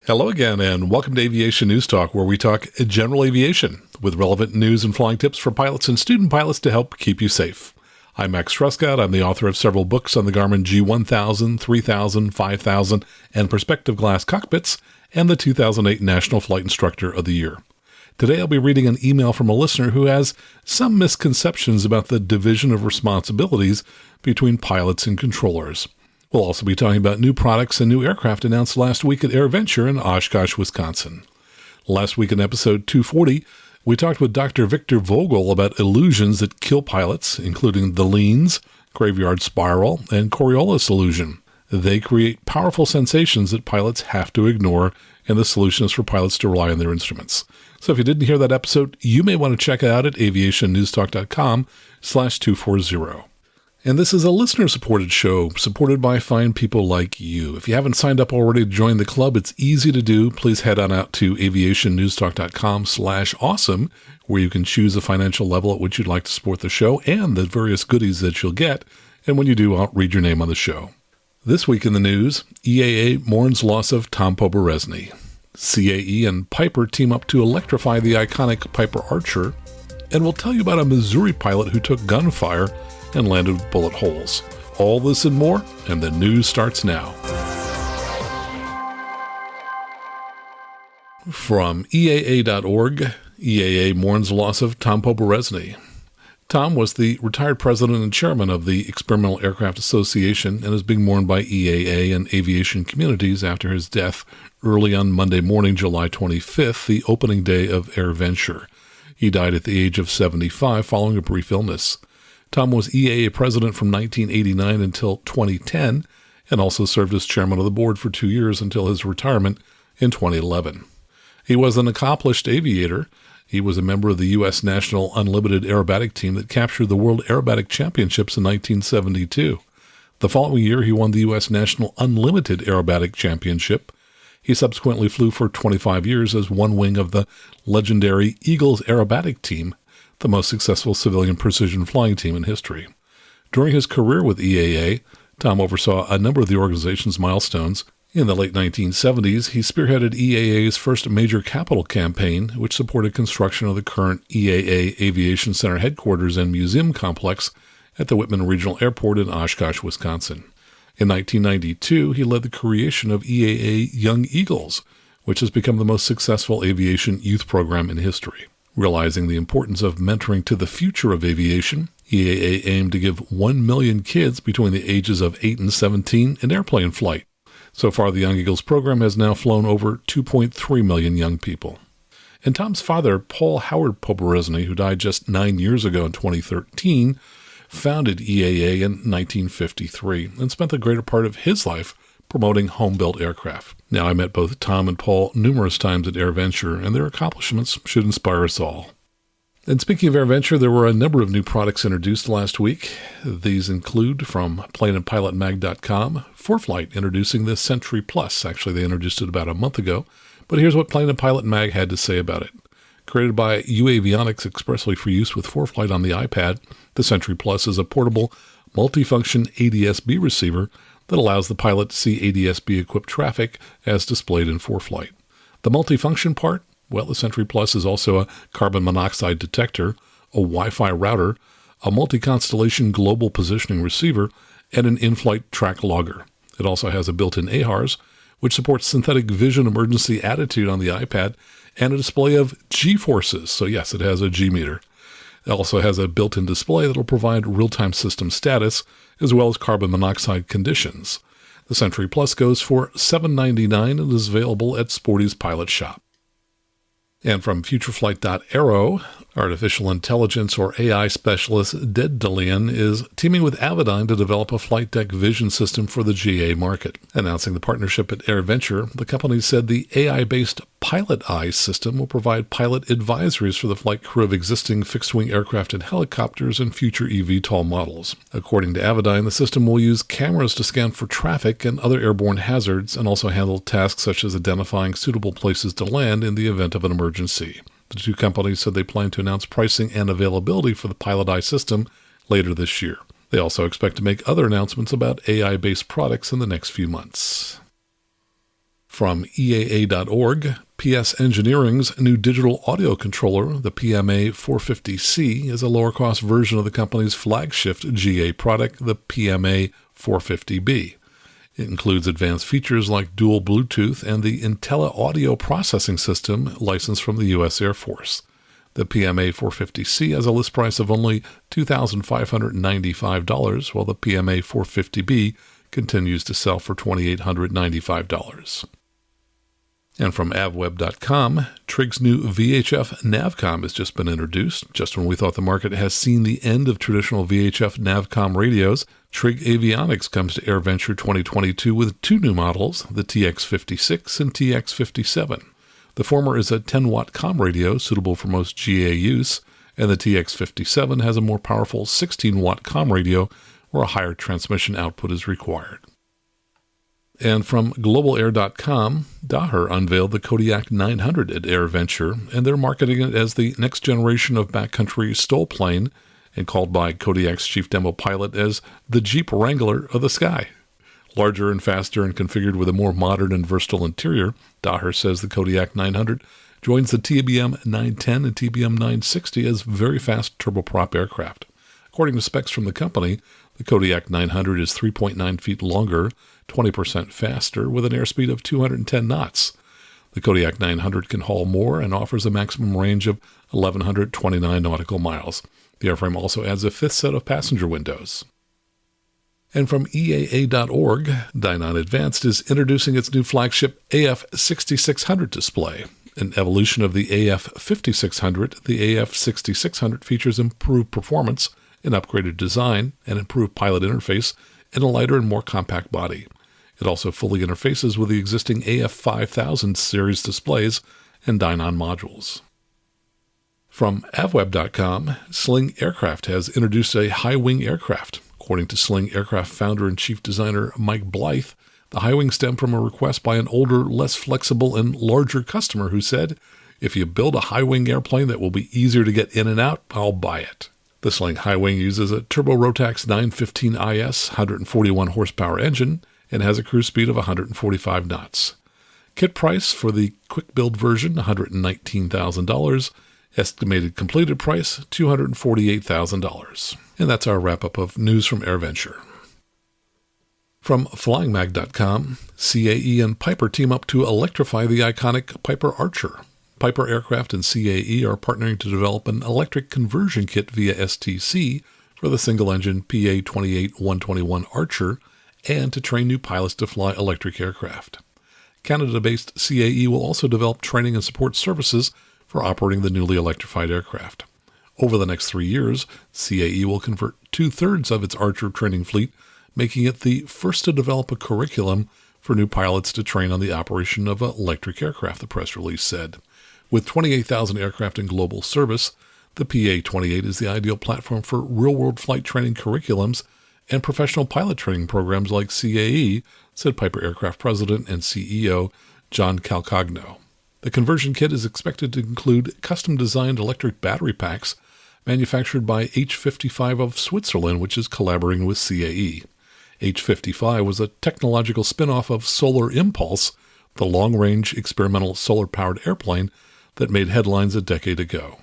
Hello again, and welcome to Aviation News Talk, where we talk general aviation with relevant news and flying tips for pilots and student pilots to help keep you safe. I'm Max Trescott. I'm the author of several books on the Garmin G1000, 3000, 5000, and Perspective Glass cockpits, and the 2008 National Flight Instructor of the Year. Today I'll be reading an email from a listener who has some misconceptions about the division of responsibilities between pilots and controllers. We'll also be talking about new products and new aircraft announced last week at AirVenture in Oshkosh, Wisconsin. Last week in episode 240, we talked with Dr. Victor Vogel about illusions that kill pilots, including the leans, graveyard spiral, and Coriolis illusion. They create powerful sensations that pilots have to ignore, and the solution is for pilots to rely on their instruments. So if you didn't hear that episode, you may want to check it out at aviationnewstalk.com/240. And this is a listener-supported show, supported by fine people like you. If you haven't signed up already to join the club, it's easy to do. Please head on out to aviationnewstalk.com/awesome, where you can choose a financial level at which you'd like to support the show and the various goodies that you'll get. And when you do, I'll read your name on the show. This week in the news, EAA mourns loss of Tom Poberezny. CAE and Piper team up to electrify the iconic Piper Archer. And we'll tell you about a Missouri pilot who took gunfire and landed with bullet holes. All this and more, and the news starts now. From EAA.org, EAA mourns loss of Tom Poberezny. Tom was the retired president and chairman of the Experimental Aircraft Association and is being mourned by EAA and aviation communities after his death early on Monday morning, July 25th, the opening day of AirVenture. He died at the age of 75 following a brief illness. Tom was EAA president from 1989 until 2010 and also served as chairman of the board for 2 years until his retirement in 2011. He was an accomplished aviator. He was a member of the U.S. National Unlimited Aerobatic Team that captured the World Aerobatic Championships in 1972. The following year, he won the U.S. National Unlimited Aerobatic Championship. He subsequently flew for 25 years as one wing of the legendary Eagles Aerobatic Team, the most successful civilian precision flying team in history. During his career with EAA, Tom oversaw a number of the organization's milestones. In the late 1970s, he spearheaded EAA's first major capital campaign, which supported construction of the current EAA Aviation Center headquarters and museum complex at the Whitman Regional Airport in Oshkosh, Wisconsin. In 1992, he led the creation of EAA Young Eagles, which has become the most successful aviation youth program in history. Realizing the importance of mentoring to the future of aviation, EAA aimed to give 1 million kids between the ages of 8 and 17 an airplane flight. So far, the Young Eagles program has now flown over 2.3 million young people. And Tom's father, Paul Howard Poberezny, who died just 9 years ago in 2013, founded EAA in 1953 and spent the greater part of his life promoting home-built aircraft. Now, I met both Tom and Paul numerous times at AirVenture, and their accomplishments should inspire us all. And speaking of AirVenture, there were a number of new products introduced last week. These include, from planeandpilotmag.com, ForeFlight introducing the Sentry Plus. Actually, they introduced it about a month ago, but here's what Plane and Pilot Mag had to say about it. Created by UAvionics expressly for use with ForeFlight on the iPad, the Sentry Plus is a portable, multifunction ADS-B receiver that allows the pilot to see ADS-B-equipped traffic as displayed in ForeFlight. The multifunction part? Well, the Sentry Plus is also a carbon monoxide detector, a Wi-Fi router, a multi-constellation global positioning receiver, and an in-flight track logger. It also has a built-in AHRS, which supports synthetic vision emergency attitude on the iPad, and a display of G-forces. So yes, it has a G-meter. It also has a built-in display that will provide real-time system status, as well as carbon monoxide conditions. The Sentry Plus goes for $7.99 and is available at Sporty's Pilot Shop. And from FutureFlight.aero, artificial intelligence or AI specialist Daedalian is teaming with Avidyne to develop a flight deck vision system for the GA market. Announcing the partnership at AirVenture, the company said the AI-based PilotEye system will provide pilot advisories for the flight crew of existing fixed-wing aircraft and helicopters and future eVTOL models. According to Avidyne, the system will use cameras to scan for traffic and other airborne hazards and also handle tasks such as identifying suitable places to land in the event of an emergency. The two companies said they plan to announce pricing and availability for the PilotEye system later this year. They also expect to make other announcements about AI-based products in the next few months. From EAA.org, PS Engineering's new digital audio controller, the PMA 450C, is a lower-cost version of the company's flagship GA product, the PMA 450B. It includes advanced features like dual Bluetooth and the Intella audio processing system licensed from the U.S. Air Force. The PMA 450C has a list price of only $2,595, while the PMA 450B continues to sell for $2,895. And from avweb.com, Trig's new VHF Navcomm has just been introduced. Just when we thought the market has seen the end of traditional VHF Navcomm radios, Trig Avionics comes to AirVenture 2022 with two new models, the TX56 and TX57. The former is a 10-watt comm radio suitable for most GA use, and the TX57 has a more powerful 16-watt comm radio where a higher transmission output is required. And from globalair.com, Daher unveiled the Kodiak 900 at AirVenture, and they're marketing it as the next generation of backcountry STOL plane, and called by Kodiak's chief demo pilot as the Jeep Wrangler of the sky. Larger and faster and configured with a more modern and versatile interior, Daher says the Kodiak 900 joins the TBM 910 and TBM 960 as very fast turboprop aircraft. According to specs from the company, the Kodiak 900 is 3.9 feet longer, 20% faster, with an airspeed of 210 knots. The Kodiak 900 can haul more and offers a maximum range of 1,129 nautical miles. The airframe also adds a fifth set of passenger windows. And from EAA.org, Dynon Advanced is introducing its new flagship AF6600 display. An evolution of the AF5600, the AF6600 features improved performance, an upgraded design, an improved pilot interface, and a lighter and more compact body. It also fully interfaces with the existing AF5000 series displays and Dynon modules. From avweb.com, Sling Aircraft has introduced a high-wing aircraft. According to Sling Aircraft founder and chief designer Mike Blythe, the high-wing stemmed from a request by an older, less flexible, and larger customer who said, "If you build a high-wing airplane that will be easier to get in and out, I'll buy it." The Sling High Wing uses a Turbo Rotax 915 IS 141 horsepower engine and has a cruise speed of 145 knots. Kit price for the quick build version, $119,000. Estimated completed price, $248,000. And that's our wrap-up of news from AirVenture. From FlyingMag.com, CAE and Piper team up to electrify the iconic Piper Archer. Piper Aircraft and CAE are partnering to develop an electric conversion kit via STC for the single-engine PA-28-121 Archer and to train new pilots to fly electric aircraft. Canada-based CAE will also develop training and support services for operating the newly electrified aircraft. Over the next 3 years, CAE will convert 2/3 of its Archer training fleet, making it the first to develop a curriculum for new pilots to train on the operation of electric aircraft, the press release said. With 28,000 aircraft in global service, the PA-28 is the ideal platform for real-world flight training curriculums and professional pilot training programs like CAE, said Piper Aircraft President and CEO John Calcagno. The conversion kit is expected to include custom-designed electric battery packs manufactured by H55 of Switzerland, which is collaborating with CAE. H55 was a technological spin-off of Solar Impulse, the long-range experimental solar-powered airplane that made headlines a decade ago.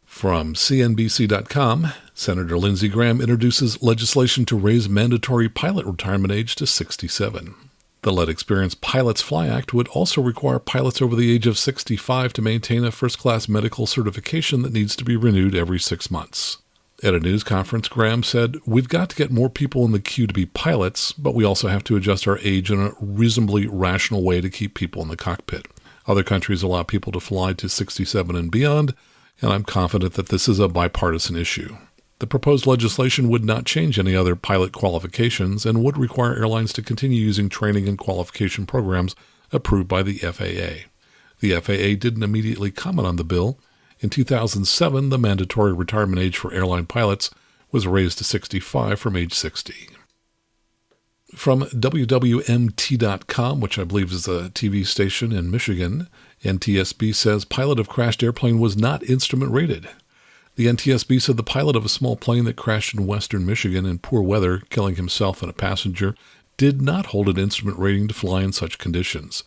From CNBC.com, Senator Lindsey Graham introduces legislation to raise mandatory pilot retirement age to 67. The Let Experienced Pilots Fly Act would also require pilots over the age of 65 to maintain a first-class medical certification that needs to be renewed every 6 months. At a news conference, Graham said, "We've got to get more people in the queue to be pilots, but we also have to adjust our age in a reasonably rational way to keep people in the cockpit. Other countries allow people to fly to 67 and beyond, and I'm confident that this is a bipartisan issue." The proposed legislation would not change any other pilot qualifications and would require airlines to continue using training and qualification programs approved by the FAA. The FAA didn't immediately comment on the bill. In 2007, the mandatory retirement age for airline pilots was raised to 65 from age 60. From WWMT.com, which I believe is a TV station in Michigan, NTSB says pilot of crashed airplane was not instrument rated. The NTSB said the pilot of a small plane that crashed in western Michigan in poor weather, killing himself and a passenger, did not hold an instrument rating to fly in such conditions.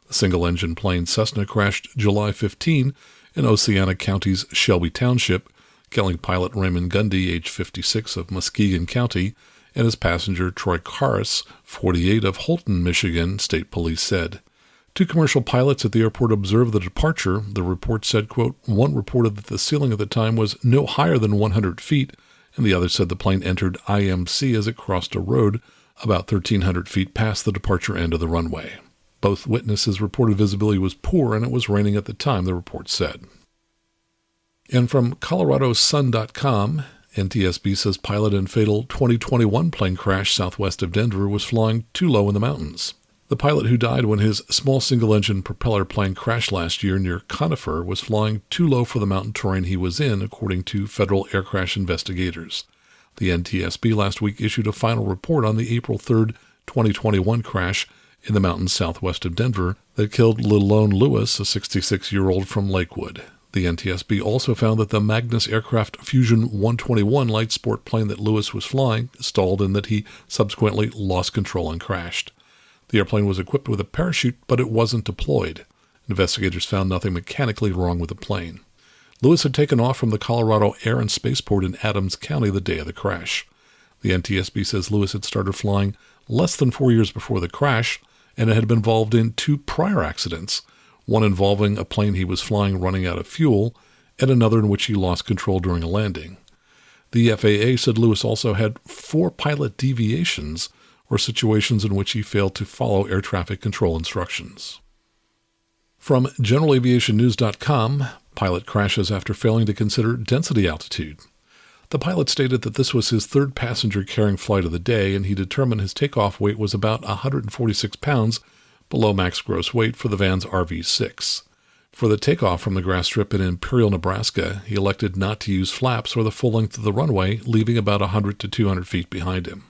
The single-engine plane Cessna crashed July 15 in Oceana County's Shelby Township, killing pilot Raymond Gundy, age 56, of Muskegon County, and his passenger Troy Karras, 48, of Holton, Michigan, state police said. Two commercial pilots at the airport observed the departure. The report said, quote, one reported that the ceiling at the time was no higher than 100 feet, and the other said the plane entered IMC as it crossed a road about 1,300 feet past the departure end of the runway. Both witnesses reported visibility was poor and it was raining at the time, the report said. And from ColoradoSun.com, NTSB says pilot in fatal 2021 plane crash southwest of Denver was flying too low in the mountains. The pilot who died when his small single-engine propeller plane crashed last year near Conifer was flying too low for the mountain terrain he was in, according to federal air crash investigators. The NTSB last week issued a final report on the April 3, 2021 crash in the mountains southwest of Denver that killed Lilone Lewis, a 66-year-old from Lakewood. The NTSB also found that the Magnus Aircraft Fusion 121 light sport plane that Lewis was flying stalled and that he subsequently lost control and crashed. The airplane was equipped with a parachute, but it wasn't deployed. Investigators found nothing mechanically wrong with the plane. Lewis had taken off from the Colorado Air and Spaceport in Adams County the day of the crash. The NTSB says Lewis had started flying less than 4 years before the crash, and had been involved in two prior accidents, one involving a plane he was flying running out of fuel, and another in which he lost control during a landing. The FAA said Lewis also had 4 pilot deviations, or situations in which he failed to follow air traffic control instructions. From GeneralAviationNews.com, pilot crashes after failing to consider density altitude. The pilot stated that this was his third passenger-carrying flight of the day, and he determined his takeoff weight was about 146 pounds below max gross weight for the van's RV-6. For the takeoff from the grass strip in Imperial, Nebraska, he elected not to use flaps or the full length of the runway, leaving about 100 to 200 feet behind him.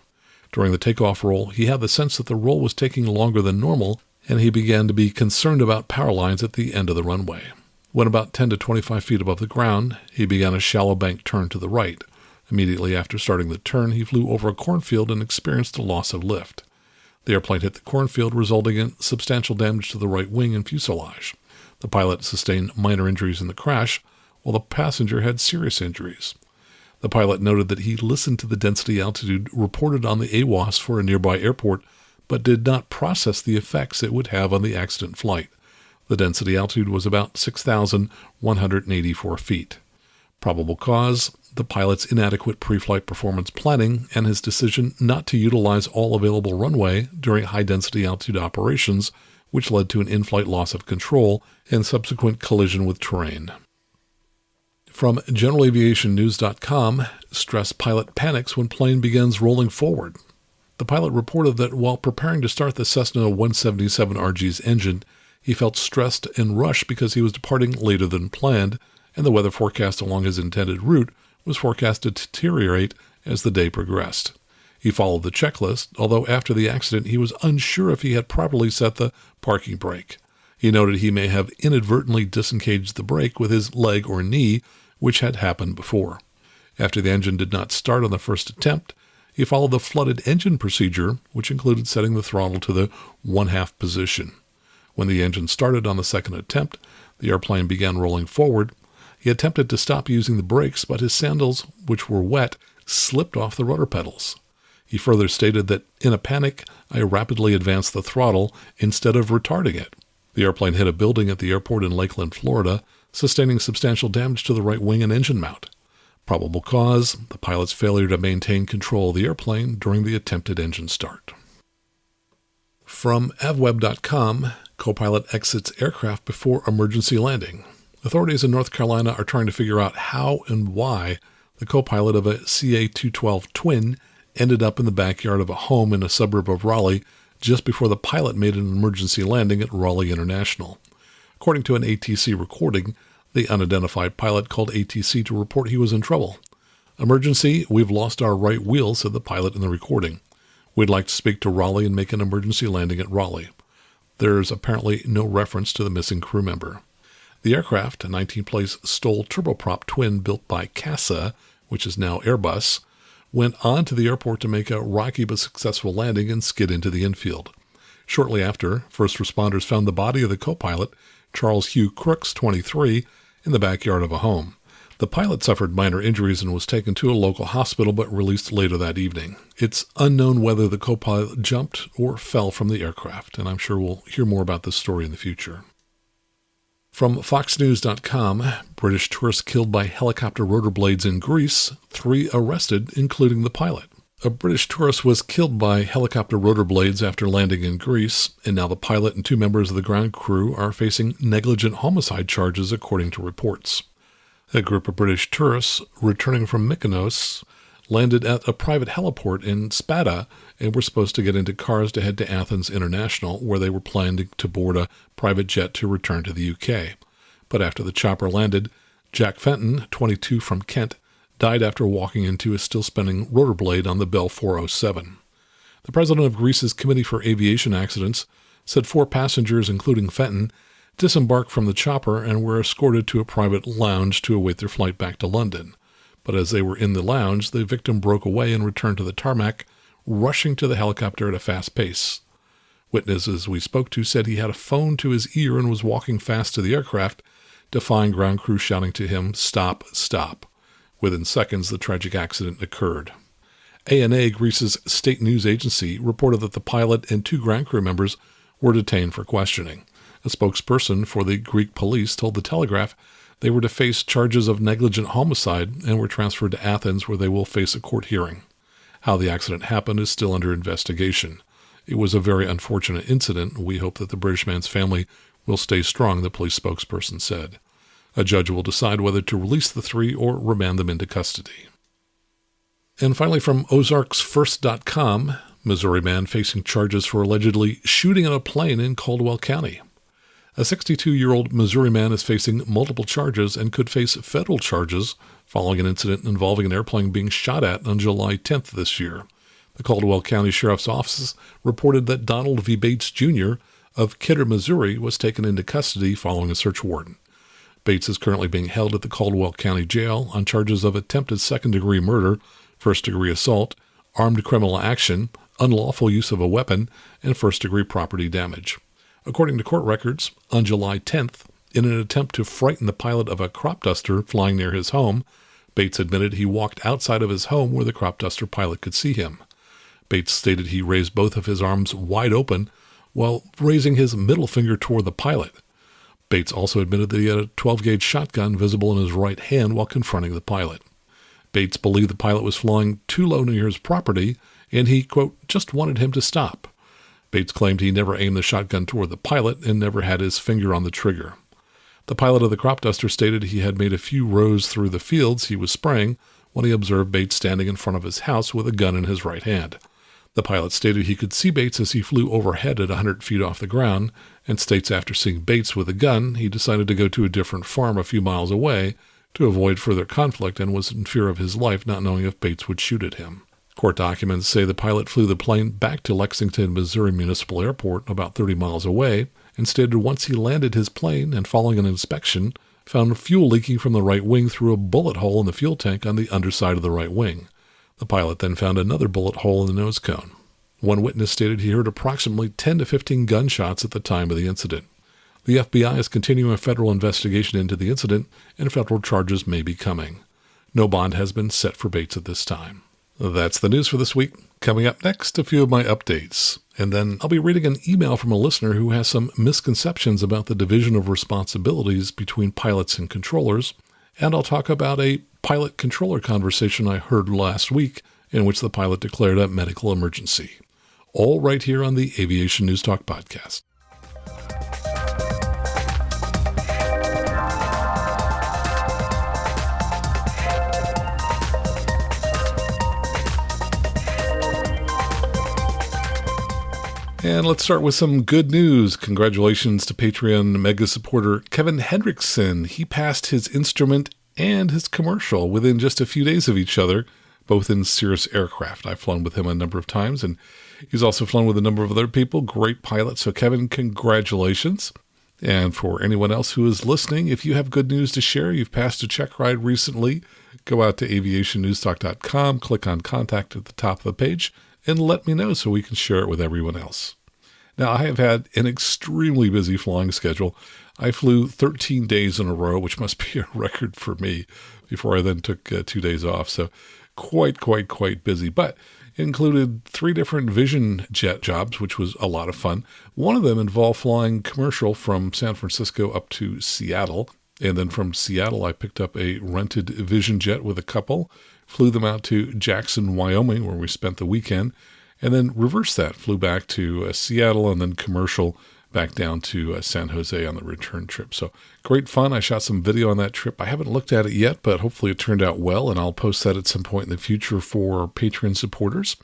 During the takeoff roll, he had the sense that the roll was taking longer than normal, and he began to be concerned about power lines at the end of the runway. When about 10 to 25 feet above the ground, he began a shallow bank turn to the right. Immediately after starting the turn, he flew over a cornfield and experienced a loss of lift. The airplane hit the cornfield, resulting in substantial damage to the right wing and fuselage. The pilot sustained minor injuries in the crash, while the passenger had serious injuries. The pilot noted that he listened to the density altitude reported on the AWOS for a nearby airport, but did not process the effects it would have on the accident flight. The density altitude was about 6,184 feet. Probable cause: the pilot's inadequate pre-flight performance planning and his decision not to utilize all available runway during high-density altitude operations, which led to an in-flight loss of control and subsequent collision with terrain. From GeneralAviationNews.com, stressed pilot panics when plane begins rolling forward. The pilot reported that while preparing to start the Cessna 177RG's engine, he felt stressed and rushed because he was departing later than planned, and the weather forecast along his intended route was forecast to deteriorate as the day progressed. He followed the checklist, although after the accident he was unsure if he had properly set the parking brake. He noted he may have inadvertently disengaged the brake with his leg or knee, which had happened before. After the engine did not start on the first attempt, he followed the flooded engine procedure, which included setting the throttle to the 1/2 position. When the engine started on the second attempt, the airplane began rolling forward. He attempted to stop using the brakes, but his sandals, which were wet, slipped off the rudder pedals. He further stated that, in a panic, I rapidly advanced the throttle instead of retarding it. The airplane hit a building at the airport in Lakeland, Florida, sustaining substantial damage to the right wing and engine mount. Probable cause: the pilot's failure to maintain control of the airplane during the attempted engine start. From avweb.com, co-pilot exits aircraft before emergency landing. Authorities in North Carolina are trying to figure out how and why the co-pilot of a CA-212 twin ended up in the backyard of a home in a suburb of Raleigh just before the pilot made an emergency landing at Raleigh International. According to an ATC recording, the unidentified pilot called ATC to report he was in trouble. "Emergency, we've lost our right wheel," said the pilot in the recording. "We'd like to speak to Raleigh and make an emergency landing at Raleigh." There's apparently no reference to the missing crew member. The aircraft, a 19-place Stoll turboprop twin built by CASA, which is now Airbus, went on to the airport to make a rocky but successful landing and skid into the infield. Shortly after, first responders found the body of the co-pilot, Charles Hugh Crooks, 23, in the backyard of a home. The pilot suffered minor injuries and was taken to a local hospital but released later that evening. It's unknown whether the co-pilot jumped or fell from the aircraft, and I'm sure we'll hear more about this story in the future. From FoxNews.com, British tourists killed by helicopter rotor blades in Greece, 3 arrested, including the pilot. A British tourist was killed by helicopter rotor blades after landing in Greece, and now the pilot and 2 members of the ground crew are facing negligent homicide charges, according to reports. A group of British tourists returning from Mykonos landed at a private heliport in Spada and were supposed to get into cars to head to Athens International, where they were planning to board a private jet to return to the UK. But after the chopper landed, Jack Fenton, 22 from Kent, died after walking into a still-spinning rotor blade on the Bell 407. The president of Greece's Committee for Aviation Accidents said 4 passengers, including Fenton, disembarked from the chopper and were escorted to a private lounge to await their flight back to London. But as they were in the lounge, the victim broke away and returned to the tarmac, rushing to the helicopter at a fast pace. Witnesses we spoke to said he had a phone to his ear and was walking fast to the aircraft, defying ground crew shouting to him, "Stop, stop." Within seconds, the tragic accident occurred. ANA, Greece's state news agency, reported that the pilot and 2 ground crew members were detained for questioning. A spokesperson for the Greek police told The Telegraph they were to face charges of negligent homicide and were transferred to Athens, where they will face a court hearing. How the accident happened is still under investigation. It was a very unfortunate incident. We hope that the British man's family will stay strong, the police spokesperson said. A judge will decide whether to release the 3 or remand them into custody. And finally, from OzarksFirst.com, Missouri man facing charges for allegedly shooting at a plane in Caldwell County. A 62-year-old Missouri man is facing multiple charges and could face federal charges following an incident involving an airplane being shot at on July 10th this year. The Caldwell County Sheriff's Office reported that Donald V. Bates, Jr. of Kidder, Missouri, was taken into custody following a search warrant. Bates is currently being held at the Caldwell County Jail on charges of attempted second-degree murder, first-degree assault, armed criminal action, unlawful use of a weapon, and first-degree property damage. According to court records, on July 10th, in an attempt to frighten the pilot of a crop duster flying near his home, Bates admitted he walked outside of his home where the crop duster pilot could see him. Bates stated he raised both of his arms wide open while raising his middle finger toward the pilot. Bates also admitted that he had a 12-gauge shotgun visible in his right hand while confronting the pilot. Bates believed the pilot was flying too low near his property, and he, quote, just wanted him to stop. Bates claimed he never aimed the shotgun toward the pilot and never had his finger on the trigger. The pilot of the crop duster stated he had made a few rows through the fields he was spraying when he observed Bates standing in front of his house with a gun in his right hand. The pilot stated he could see Bates as he flew overhead at 100 feet off the ground, and states after seeing Bates with a gun, he decided to go to a different farm a few miles away to avoid further conflict and was in fear of his life, not knowing if Bates would shoot at him. Court documents say the pilot flew the plane back to Lexington, Missouri Municipal Airport, about 30 miles away, and stated once he landed his plane and following an inspection, found fuel leaking from the right wing through a bullet hole in the fuel tank on the underside of the right wing. The pilot then found another bullet hole in the nose cone. One witness stated he heard approximately 10 to 15 gunshots at the time of the incident. The FBI is continuing a federal investigation into the incident, and federal charges may be coming. No bond has been set for Bates at this time. That's the news for this week. Coming up next, a few of my updates. And then I'll be reading an email from a listener who has some misconceptions about the division of responsibilities between pilots and controllers. And I'll talk about a pilot-controller conversation I heard last week in which the pilot declared a medical emergency. All right here on the Aviation News Talk podcast. And let's start with some good news. Congratulations to Patreon mega supporter Kevin Hendrickson. He passed his instrument and his commercial within just a few days of each other, both in Cirrus Aircraft. I've flown with him a number of times, and he's also flown with a number of other people. Great pilot. So Kevin, congratulations. And for anyone else who is listening, if you have good news to share, you've passed a check ride recently, go out to aviationnewstalk.com, click on Contact at the top of the page, and let me know so we can share it with everyone else. Now, I have had an extremely busy flying schedule. I flew 13 days in a row, which must be a record for me, before I then took 2 days off. So quite busy. But it included 3 different Vision jet jobs, which was a lot of fun. One of them involved flying commercial from San Francisco up to Seattle. And then from Seattle, I picked up a rented Vision jet with a couple, flew them out to Jackson, Wyoming, where we spent the weekend, and then reversed that, flew back to Seattle and then commercial back down to San Jose on the return trip. So great fun. I shot some video on that trip. I haven't looked at it yet, but hopefully it turned out well, and I'll post that at some point in the future for Patreon supporters.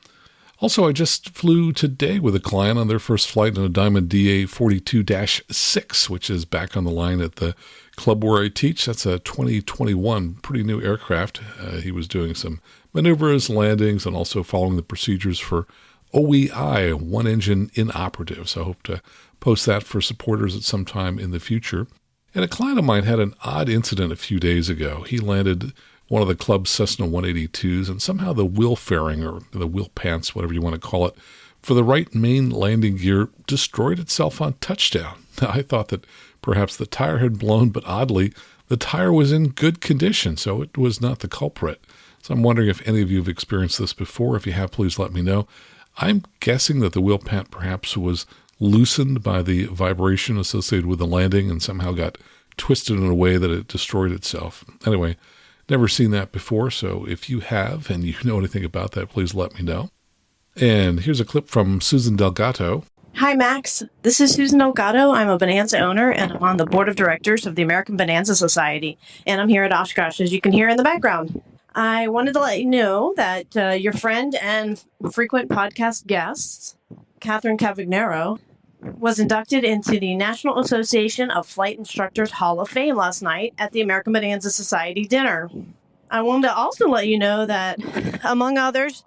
Also, I just flew today with a client on their first flight in a Diamond DA42-6, which is back on the line at the club where I teach. That's a 2021 pretty new aircraft. He was doing some maneuvers, landings, and also following the procedures for OEI, one engine inoperative. So I hope to post that for supporters at some time in the future. And a client of mine had an odd incident a few days ago. He landed one of the club's Cessna 182s, and somehow the wheel fairing, or the wheel pants, whatever you want to call it, for the right main landing gear destroyed itself on touchdown. Now, I thought that perhaps the tire had blown, but oddly, the tire was in good condition, so it was not the culprit. So I'm wondering if any of you have experienced this before. If you have, please let me know. I'm guessing that the wheel pant perhaps was loosened by the vibration associated with the landing and somehow got twisted in a way that it destroyed itself. Anyway, never seen that before, so if you have and you know anything about that, please let me know. And here's a clip from Susan Delgato. Hi, Max. This is Susan Delgado. I'm a Bonanza owner, and I'm on the board of directors of the American Bonanza Society, and I'm here at Oshkosh, as you can hear in the background. I wanted to let you know that your friend and frequent podcast guest, Catherine Cavagnaro, was inducted into the National Association of Flight Instructors Hall of Fame last night at the American Bonanza Society dinner. I wanted to also let you know that, among others,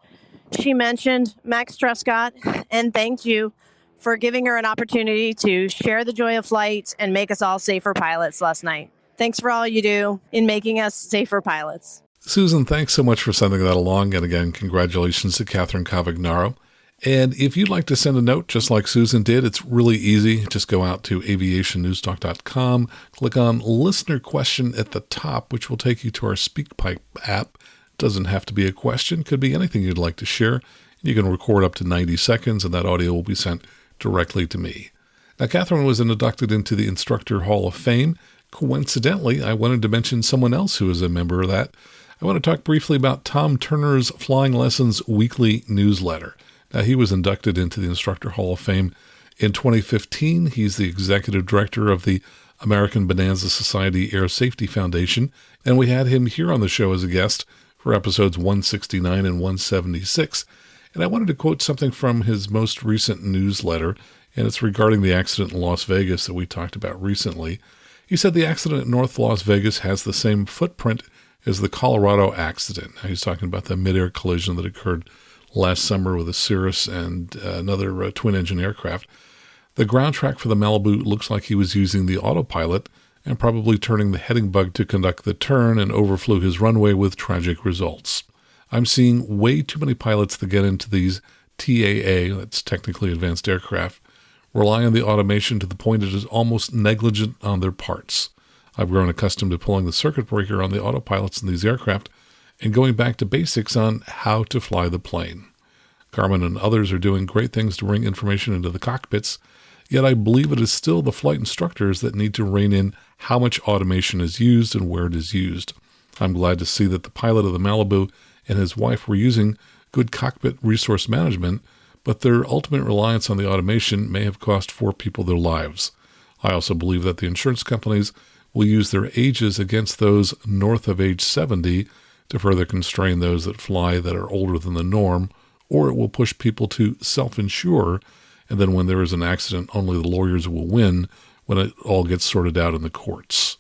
she mentioned Max Trescott and thanked you for giving her an opportunity to share the joy of flight and make us all safer pilots last night. Thanks for all you do in making us safer pilots. Susan, thanks so much for sending that along. And again, congratulations to Catherine Cavagnaro. And if you'd like to send a note, just like Susan did, it's really easy. Just go out to aviationnewstalk.com, click on Listener Question at the top, which will take you to our SpeakPipe app. Doesn't have to be a question, could be anything you'd like to share. You can record up to 90 seconds, and that audio will be sent directly to me. Now, Catherine was inducted into the Instructor Hall of Fame. Coincidentally, I wanted to mention someone else who is a member of that. I want to talk briefly about Tom Turner's Flying Lessons weekly newsletter. Now, he was inducted into the Instructor Hall of Fame in 2015. He's the executive director of the American Bonanza Society Air Safety Foundation, and we had him here on the show as a guest for episodes 169 and 176. And I wanted to quote something from his most recent newsletter, and it's regarding the accident in Las Vegas that we talked about recently. He said the accident at North Las Vegas has the same footprint as the Colorado accident. Now, he's talking about the mid-air collision that occurred last summer with a Cirrus and another twin-engine aircraft. The ground track for the Malibu looks like he was using the autopilot and probably turning the heading bug to conduct the turn and overflew his runway with tragic results. I'm seeing way too many pilots that get into these TAA, that's technically advanced aircraft, rely on the automation to the point it is almost negligent on their parts. I've grown accustomed to pulling the circuit breaker on the autopilots in these aircraft and going back to basics on how to fly the plane. Garmin and others are doing great things to bring information into the cockpits, yet I believe it is still the flight instructors that need to rein in how much automation is used and where it is used. I'm glad to see that the pilot of the Malibu and his wife were using good cockpit resource management, but their ultimate reliance on the automation may have cost 4 people their lives. I also believe that the insurance companies will use their ages against those north of age 70 to further constrain those that fly that are older than the norm, or it will push people to self-insure, and then when there is an accident, only the lawyers will win when it all gets sorted out in the courts.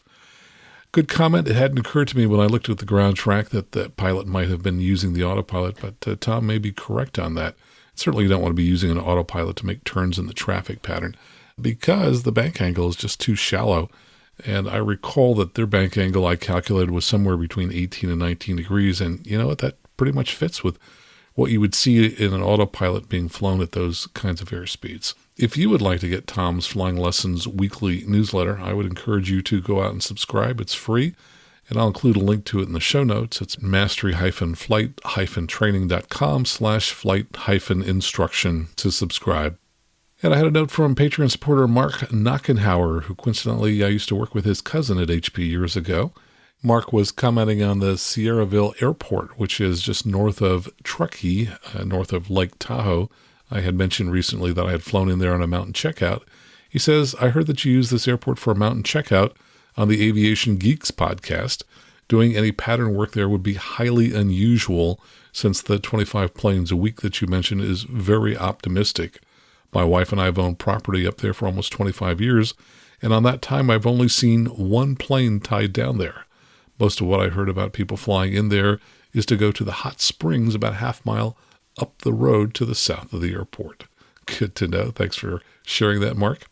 Good comment. It hadn't occurred to me when I looked at the ground track that the pilot might have been using the autopilot, but Tom may be correct on that. Certainly you don't want to be using an autopilot to make turns in the traffic pattern. because the bank angle is just too shallow. And I recall that their bank angle I calculated was somewhere between 18 and 19 degrees. And you know what? That pretty much fits with what you would see in an autopilot being flown at those kinds of airspeeds. If you would like to get Tom's Flying Lessons weekly newsletter, I would encourage you to go out and subscribe. It's free, and I'll include a link to it in the show notes. It's mastery-flight-training.com/flight-instruction to subscribe. And I had a note from Patreon supporter Mark Knockenhauer, who coincidentally I used to work with his cousin at HP years ago. Mark was commenting on the Sierraville Airport, which is just north of Truckee, north of Lake Tahoe. I had mentioned recently that I had flown in there on a mountain checkout. He says, I heard that you use this airport for a mountain checkout on the Aviation Geeks podcast. Doing any pattern work there would be highly unusual since the 25 planes a week that you mentioned is very optimistic. My wife and I have owned property up there for almost 25 years, and on that time I've only seen one plane tied down there. Most of what I heard about people flying in there is to go to the hot springs about a half mile up the road to the south of the airport. Good to know. Thanks for sharing that, Mark.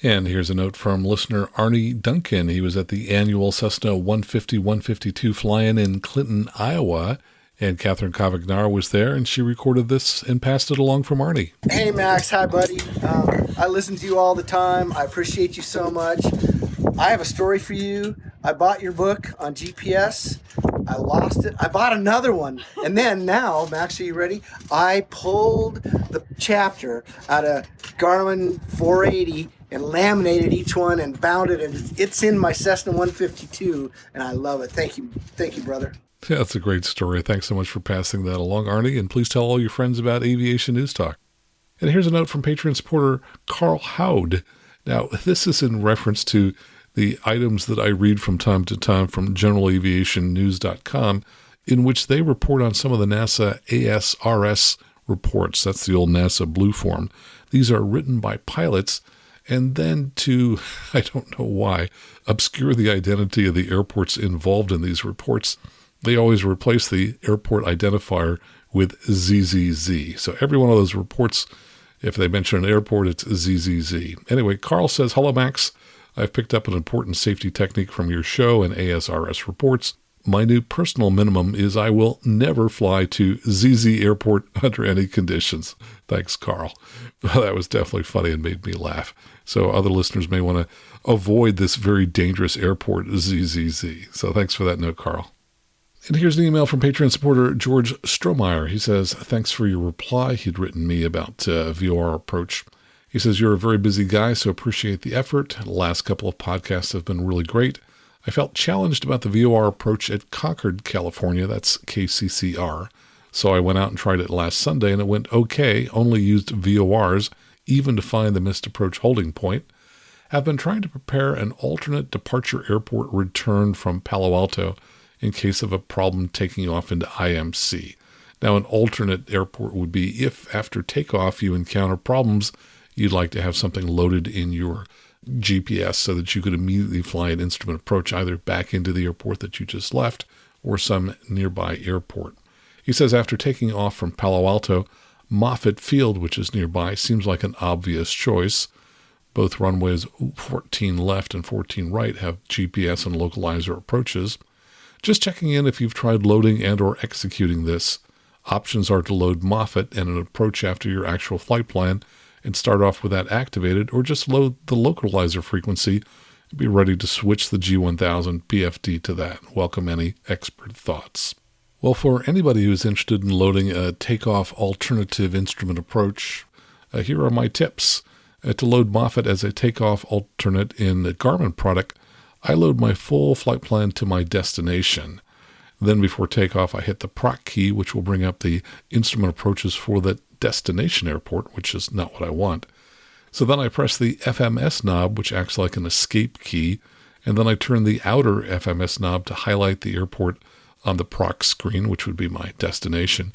And here's a note from listener Arnie Duncan. He was at the annual Cessna 150-152 fly-in in Clinton, Iowa, and Catherine Cavagnar was there, and she recorded this and passed it along from Arnie. Hey, Max. Hi, buddy. I listen to you all the time. I appreciate you so much. I have a story for you. I bought your book on GPS. I lost it. I bought another one. And then now, Max, are you ready? I pulled the chapter out of Garmin 480 and laminated each one and bound it. And it's in my Cessna 152, and I love it. Thank you. Thank you, brother. Yeah, that's a great story. Thanks so much for passing that along, Arnie. And please tell all your friends about Aviation News Talk. And here's a note from Patreon supporter Carl Howd. Now, this is in reference to the items that I read from time to time from generalaviationnews.com, in which they report on some of the NASA ASRS reports. That's the old NASA Blue form. These are written by pilots, and then to, I don't know why, obscure the identity of the airports involved in these reports, they always replace the airport identifier with ZZZ. So every one of those reports, if they mention an airport, it's ZZZ. Anyway, Carl says, hello, Max. I've picked up an important safety technique from your show and ASRS reports. My new personal minimum is I will never fly to ZZ Airport under any conditions. Thanks, Carl. Well, that was definitely funny and made me laugh. So other listeners may want to avoid this very dangerous airport, ZZZ. So thanks for that note, Carl. And here's an email from Patreon supporter George Strohmeyer. He says, thanks for your reply. He'd written me about VOR approach. He says, you're a very busy guy, so appreciate the effort. The last couple of podcasts have been really great. I felt challenged about the VOR approach at Concord, California. That's KCCR. So I went out and tried it last Sunday, and it went okay. Only used VORs, even to find the missed approach holding point. Have been trying to prepare an alternate departure airport return from Palo Alto in case of a problem taking off into IMC. Now, an alternate airport would be if, after takeoff, you encounter problems, you'd like to have something loaded in your GPS so that you could immediately fly an instrument approach either back into the airport that you just left or some nearby airport. He says after taking off from Palo Alto, Moffett Field, which is nearby, seems like an obvious choice. Both runways 14 left and 14 right have GPS and localizer approaches. Just checking in if you've tried loading and or executing this. Options are to load Moffett and an approach after your actual flight plan and start off with that activated, or just load the localizer frequency and be ready to switch the G1000 PFD to that. Welcome any expert thoughts. Well, for anybody who's interested in loading a takeoff alternative instrument approach, here are my tips. To load Moffett as a takeoff alternate in the Garmin product, I load my full flight plan to my destination. Then before takeoff, I hit the proc key, which will bring up the instrument approaches for the destination airport, which is not what I want. So then I press the FMS knob, which acts like an escape key, and then I turn the outer FMS knob to highlight the airport on the proc screen, which would be my destination.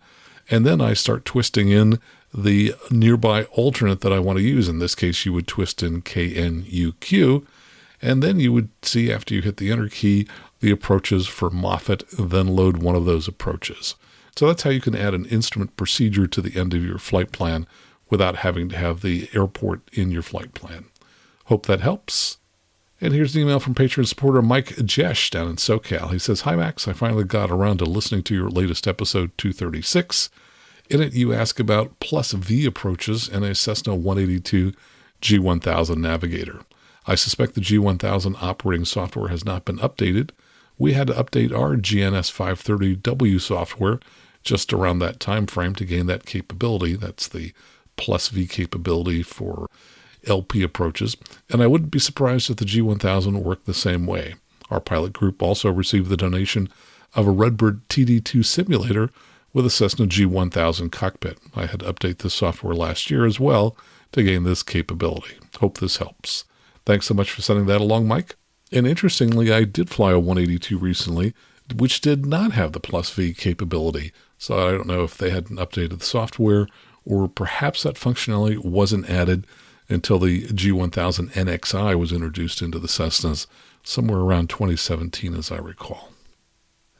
And then I start twisting in the nearby alternate that I want to use. In this case, you would twist in KNUQ, and then you would see after you hit the enter key, the approaches for Moffett, then load one of those approaches. So that's how you can add an instrument procedure to the end of your flight plan without having to have the airport in your flight plan. Hope that helps. And here's an email from Patreon supporter Mike Jesh down in SoCal. He says, "Hi, Max. I finally got around to listening to your latest episode 236. In it, you ask about plus V approaches in a Cessna 182 G1000 Navigator. I suspect the G1000 operating software has not been updated. We had to update our GNS 530W software just around that time frame to gain that capability. That's the plus V capability for LP approaches, and I wouldn't be surprised if the G1000 worked the same way. Our pilot group also received the donation of a Redbird TD2 simulator with a Cessna G1000 cockpit. I had to update this software last year as well to gain this capability. Hope this helps. Thanks so much for sending that along, Mike. And interestingly, I did fly a 182 recently, which did not have the plus V capability, so I don't know if they hadn't updated the software or perhaps that functionality wasn't added until the G1000 NXI was introduced into the Cessnas somewhere around 2017, as I recall.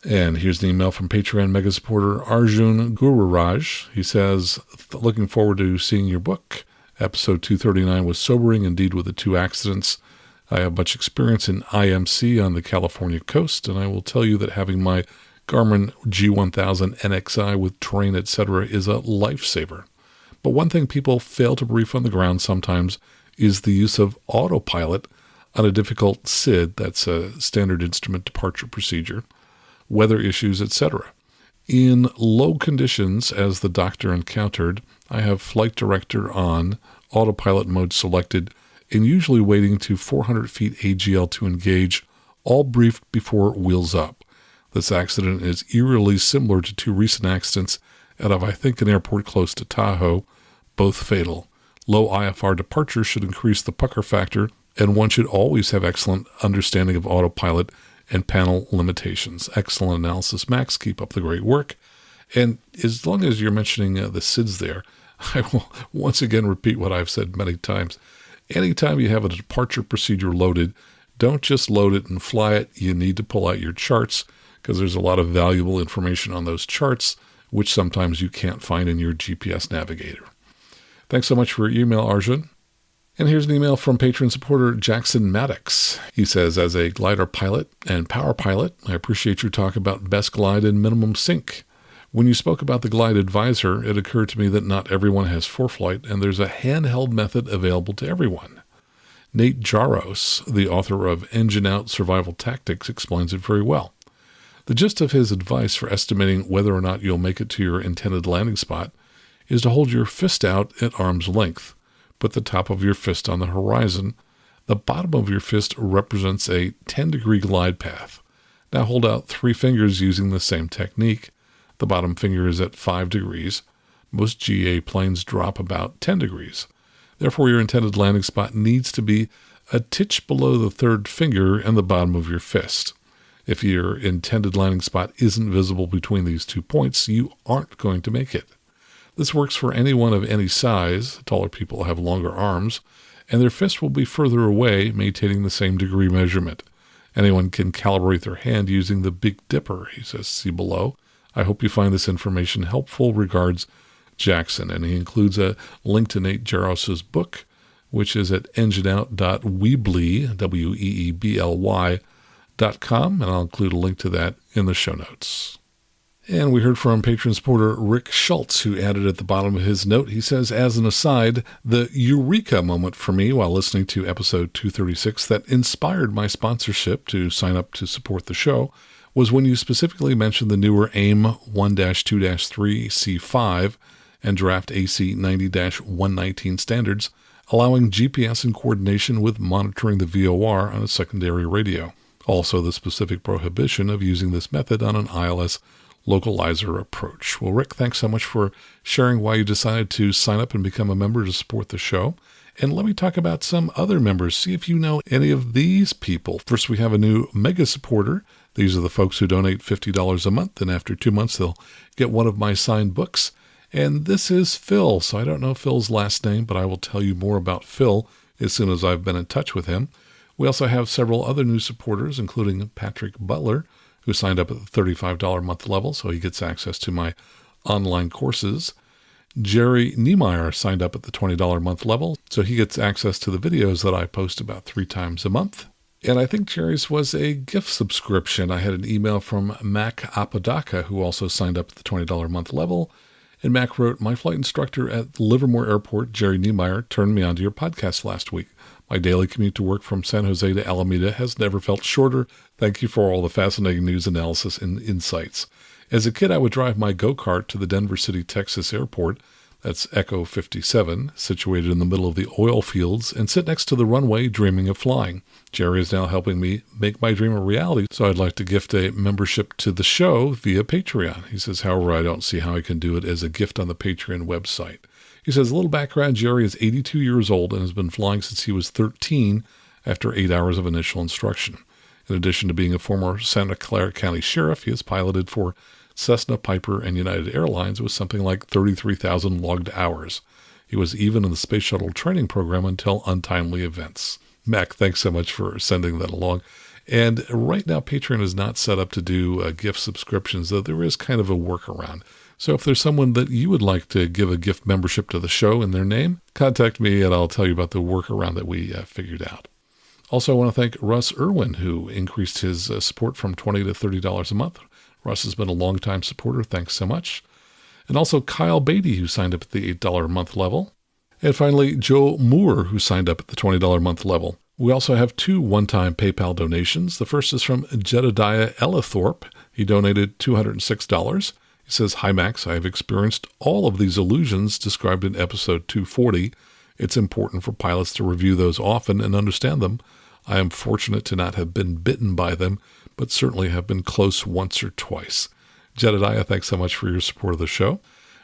And here's an email from Patreon mega supporter Arjun Gururaj. He says, "Looking forward to seeing your book. Episode 239 was sobering indeed with the 2 accidents. I have much experience in IMC on the California coast, and I will tell you that having my Garmin G1000 NXI with terrain, etc. is a lifesaver. But one thing people fail to brief on the ground sometimes is the use of autopilot on a difficult SID, that's a standard instrument departure procedure, weather issues, etc. In low conditions, as the doctor encountered, I have flight director on, autopilot mode selected, and usually waiting to 400 feet AGL to engage, all briefed before wheels up. This accident is eerily similar to 2 recent accidents out of, I think, an airport close to Tahoe, both fatal. Low IFR departure should increase the pucker factor, and one should always have excellent understanding of autopilot and panel limitations. Excellent analysis, Max. Keep up the great work." And as long as you're mentioning the SIDS there, I will once again repeat what I've said many times. Anytime you have a departure procedure loaded, don't just load it and fly it. You need to pull out your charts because there's a lot of valuable information on those charts, which sometimes you can't find in your GPS navigator. Thanks so much for your email, Arjun. And here's an email from patron supporter Jackson Maddox. He says, "As a glider pilot and power pilot, I appreciate your talk about best glide and minimum sink. When you spoke about the Glide Advisor, it occurred to me that not everyone has ForeFlight, and there's a handheld method available to everyone. Nate Jaros, the author of Engine Out Survival Tactics, explains it very well. The gist of his advice for estimating whether or not you'll make it to your intended landing spot is to hold your fist out at arm's length. Put the top of your fist on the horizon. The bottom of your fist represents a 10-degree glide path. Now hold out 3 fingers using the same technique. The bottom finger is at 5 degrees. Most GA planes drop about 10 degrees. Therefore, your intended landing spot needs to be a titch below the 3rd finger and the bottom of your fist. If your intended landing spot isn't visible between these 2 points, you aren't going to make it. This works for anyone of any size. Taller people have longer arms, and their fist will be further away, maintaining the same degree measurement. Anyone can calibrate their hand using the Big Dipper, he says, see below. I hope you find this information helpful. Regards, Jackson. And he includes a link to Nate Jaros' book, which is at engineout.weebly, WEEBLY.com, and I'll include a link to that in the show notes. And we heard from patron supporter Rick Schultz, who added at the bottom of his note, he says, as an aside, the eureka moment for me while listening to episode 236 that inspired my sponsorship to sign up to support the show was when you specifically mentioned the newer AIM 1-2-3 C5 and Draft AC 90-119 standards, allowing GPS in coordination with monitoring the VOR on a secondary radio. Also, the specific prohibition of using this method on an ILS localizer approach. Well, Rick, thanks so much for sharing why you decided to sign up and become a member to support the show. And let me talk about some other members. See if you know any of these people. First, we have a new mega supporter. These are the folks who donate $50 a month, and after 2 months, they'll get one of my signed books. And this is Phil. So I don't know Phil's last name, but I will tell you more about Phil as soon as I've been in touch with him. We also have several other new supporters, including Patrick Butler, who signed up at the $35 a month level, so he gets access to my online courses. Jerry Niemeyer signed up at the $20 a month level, so he gets access to the videos that I post about 3 times a month. And I think Jerry's was a gift subscription. I had an email from Mac Apodaca, who also signed up at the $20 a month level. And Mac wrote, "My flight instructor at Livermore Airport, Jerry Niemeyer, turned me onto your podcast last week. My daily commute to work from San Jose to Alameda has never felt shorter. Thank you for all the fascinating news, analysis, and insights. As a kid, I would drive my go-kart to the Denver City, Texas airport, that's Echo 57, situated in the middle of the oil fields, and sit next to the runway dreaming of flying. Jerry is now helping me make my dream a reality, so I'd like to gift a membership to the show via Patreon." He says, "However, I don't see how I can do it as a gift on the Patreon website." He says, "A little background, Jerry is 82 years old and has been flying since he was 13 after 8 hours of initial instruction. In addition to being a former Santa Clara County Sheriff, he has piloted for Cessna, Piper, and United Airlines with something like 33,000 logged hours. He was even in the Space Shuttle training program until untimely events." Mac, thanks so much for sending that along. And right now, Patreon is not set up to do gift subscriptions, though there is kind of a workaround. So if there's someone that you would like to give a gift membership to the show in their name, contact me and I'll tell you about the workaround that we figured out. Also, I want to thank Russ Irwin, who increased his support from $20 to $30 a month. Russ has been a longtime supporter. Thanks so much. And also Kyle Beatty, who signed up at the $8 a month level. And finally, Joe Moore, who signed up at the $20 a month level. We also have 2 one-time PayPal donations. The first is from Jedediah Ellithorpe. He donated $206. He says, "Hi, Max. I have experienced all of these illusions described in episode 240. It's important for pilots to review those often and understand them. I am fortunate to not have been bitten by them, but certainly have been close once or twice." Jedediah, thanks so much for your support of the show.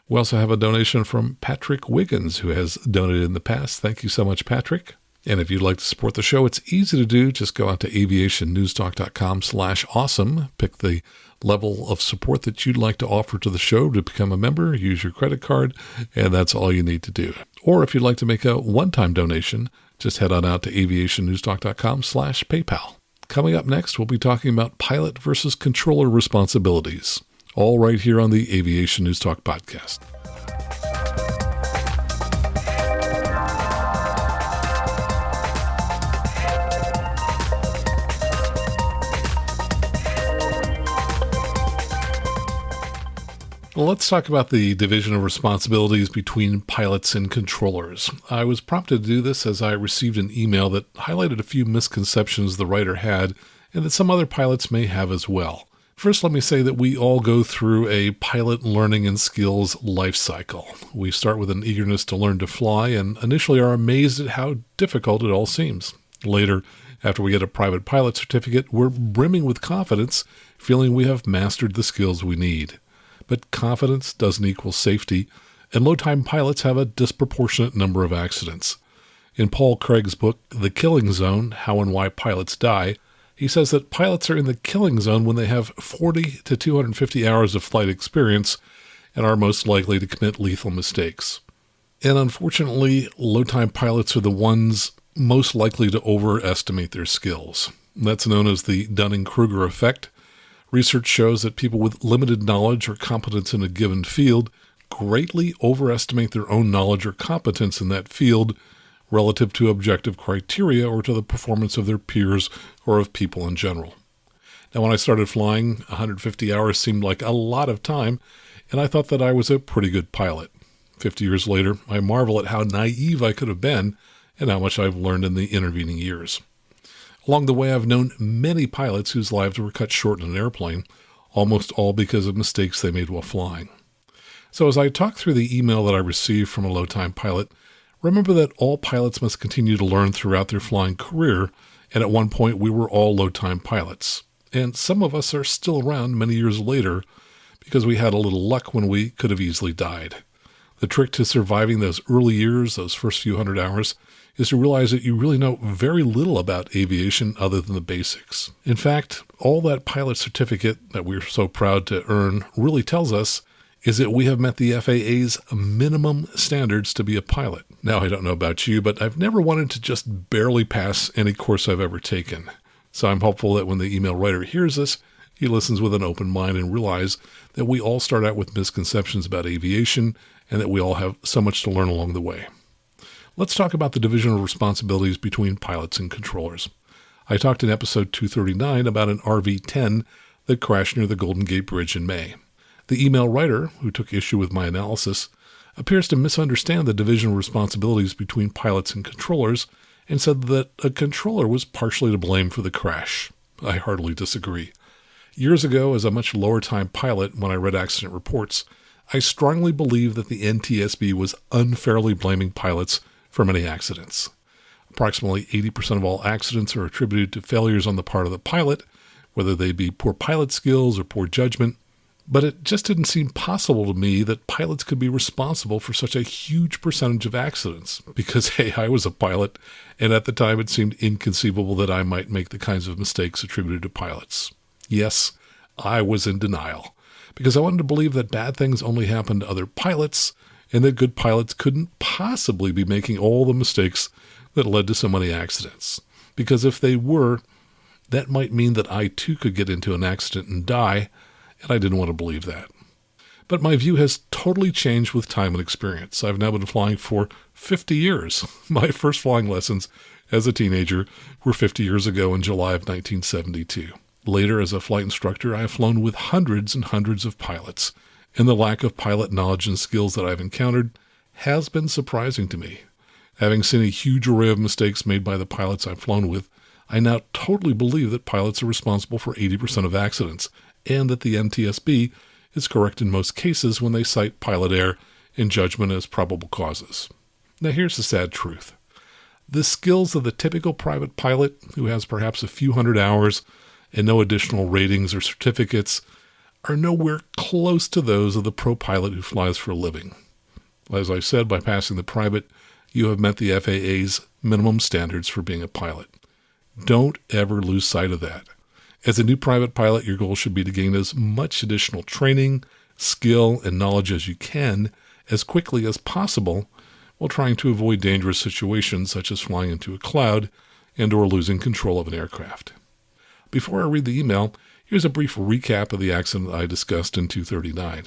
We also have a donation from Patrick Wiggins, who has donated in the past. Thank you so much, Patrick. And if you'd like to support the show, it's easy to do. Just go out to aviationnewstalk.com/awesome. Pick the level of support that you'd like to offer to the show to become a member. Use your credit card, and that's all you need to do. Or if you'd like to make a one-time donation, just head on out to aviationnewstalk.com/PayPal. Coming up next, we'll be talking about pilot versus controller responsibilities, all right here on the Aviation News Talk podcast. Well, let's talk about the division of responsibilities between pilots and controllers. I was prompted to do this as I received an email that highlighted a few misconceptions the writer had and that some other pilots may have as well. First, let me say that we all go through a pilot learning and skills life cycle. We start with an eagerness to learn to fly and initially are amazed at how difficult it all seems. Later, after we get a private pilot certificate, we're brimming with confidence, feeling we have mastered the skills we need. But confidence doesn't equal safety, and low-time pilots have a disproportionate number of accidents. In Paul Craig's book, The Killing Zone, How and Why Pilots Die, he says that pilots are in the killing zone when they have 40 to 250 hours of flight experience and are most likely to commit lethal mistakes. And unfortunately, low-time pilots are the ones most likely to overestimate their skills. That's known as the Dunning-Kruger effect. Research shows that people with limited knowledge or competence in a given field greatly overestimate their own knowledge or competence in that field relative to objective criteria or to the performance of their peers or of people in general. Now, when I started flying, 150 hours seemed like a lot of time, and I thought that I was a pretty good pilot. 50 years later, I marvel at how naive I could have been and how much I've learned in the intervening years. Along the way, I've known many pilots whose lives were cut short in an airplane, almost all because of mistakes they made while flying. So as I talk through the email that I received from a low-time pilot, remember that all pilots must continue to learn throughout their flying career, and at one point we were all low-time pilots. And some of us are still around many years later because we had a little luck when we could have easily died. The trick to surviving those early years, those first few hundred hours, is to realize that you really know very little about aviation other than the basics. In fact, all that pilot certificate that we're so proud to earn really tells us is that we have met the FAA's minimum standards to be a pilot. Now, I don't know about you, but I've never wanted to just barely pass any course I've ever taken. So I'm hopeful that when the email writer hears this, he listens with an open mind and realizes that we all start out with misconceptions about aviation and that we all have so much to learn along the way. Let's talk about the division of responsibilities between pilots and controllers. I talked in episode 239 about an RV-10 that crashed near the Golden Gate Bridge in May. The email writer, who took issue with my analysis, appears to misunderstand the division of responsibilities between pilots and controllers and said that a controller was partially to blame for the crash. I heartily disagree. Years ago, as a much lower-time pilot, when I read accident reports, I strongly believed that the NTSB was unfairly blaming pilots for many accidents. Approximately 80% of all accidents are attributed to failures on the part of the pilot, whether they be poor pilot skills or poor judgment, but it just didn't seem possible to me that pilots could be responsible for such a huge percentage of accidents, because, hey, I was a pilot, and at the time it seemed inconceivable that I might make the kinds of mistakes attributed to pilots. Yes, I was in denial, because I wanted to believe that bad things only happened to other pilots, and that good pilots couldn't possibly be making all the mistakes that led to so many accidents. Because if they were, that might mean that I too could get into an accident and die, and I didn't want to believe that. But my view has totally changed with time and experience. I've now been flying for 50 years. My first flying lessons as a teenager were 50 years ago in July of 1972. Later, as a flight instructor, I have flown with hundreds and hundreds of pilots, and the lack of pilot knowledge and skills that I've encountered has been surprising to me. Having seen a huge array of mistakes made by the pilots I've flown with, I now totally believe that pilots are responsible for 80% of accidents, and that the NTSB is correct in most cases when they cite pilot error and judgment as probable causes. Now here's the sad truth. The skills of the typical private pilot, who has perhaps a few hundred hours and no additional ratings or certificates, are nowhere close to those of the pro pilot who flies for a living. As I said, by passing the private, you have met the FAA's minimum standards for being a pilot. Don't ever lose sight of that. As a new private pilot, your goal should be to gain as much additional training, skill, and knowledge as you can as quickly as possible while trying to avoid dangerous situations such as flying into a cloud and or losing control of an aircraft. Before I read the email, here's a brief recap of the accident I discussed in 239.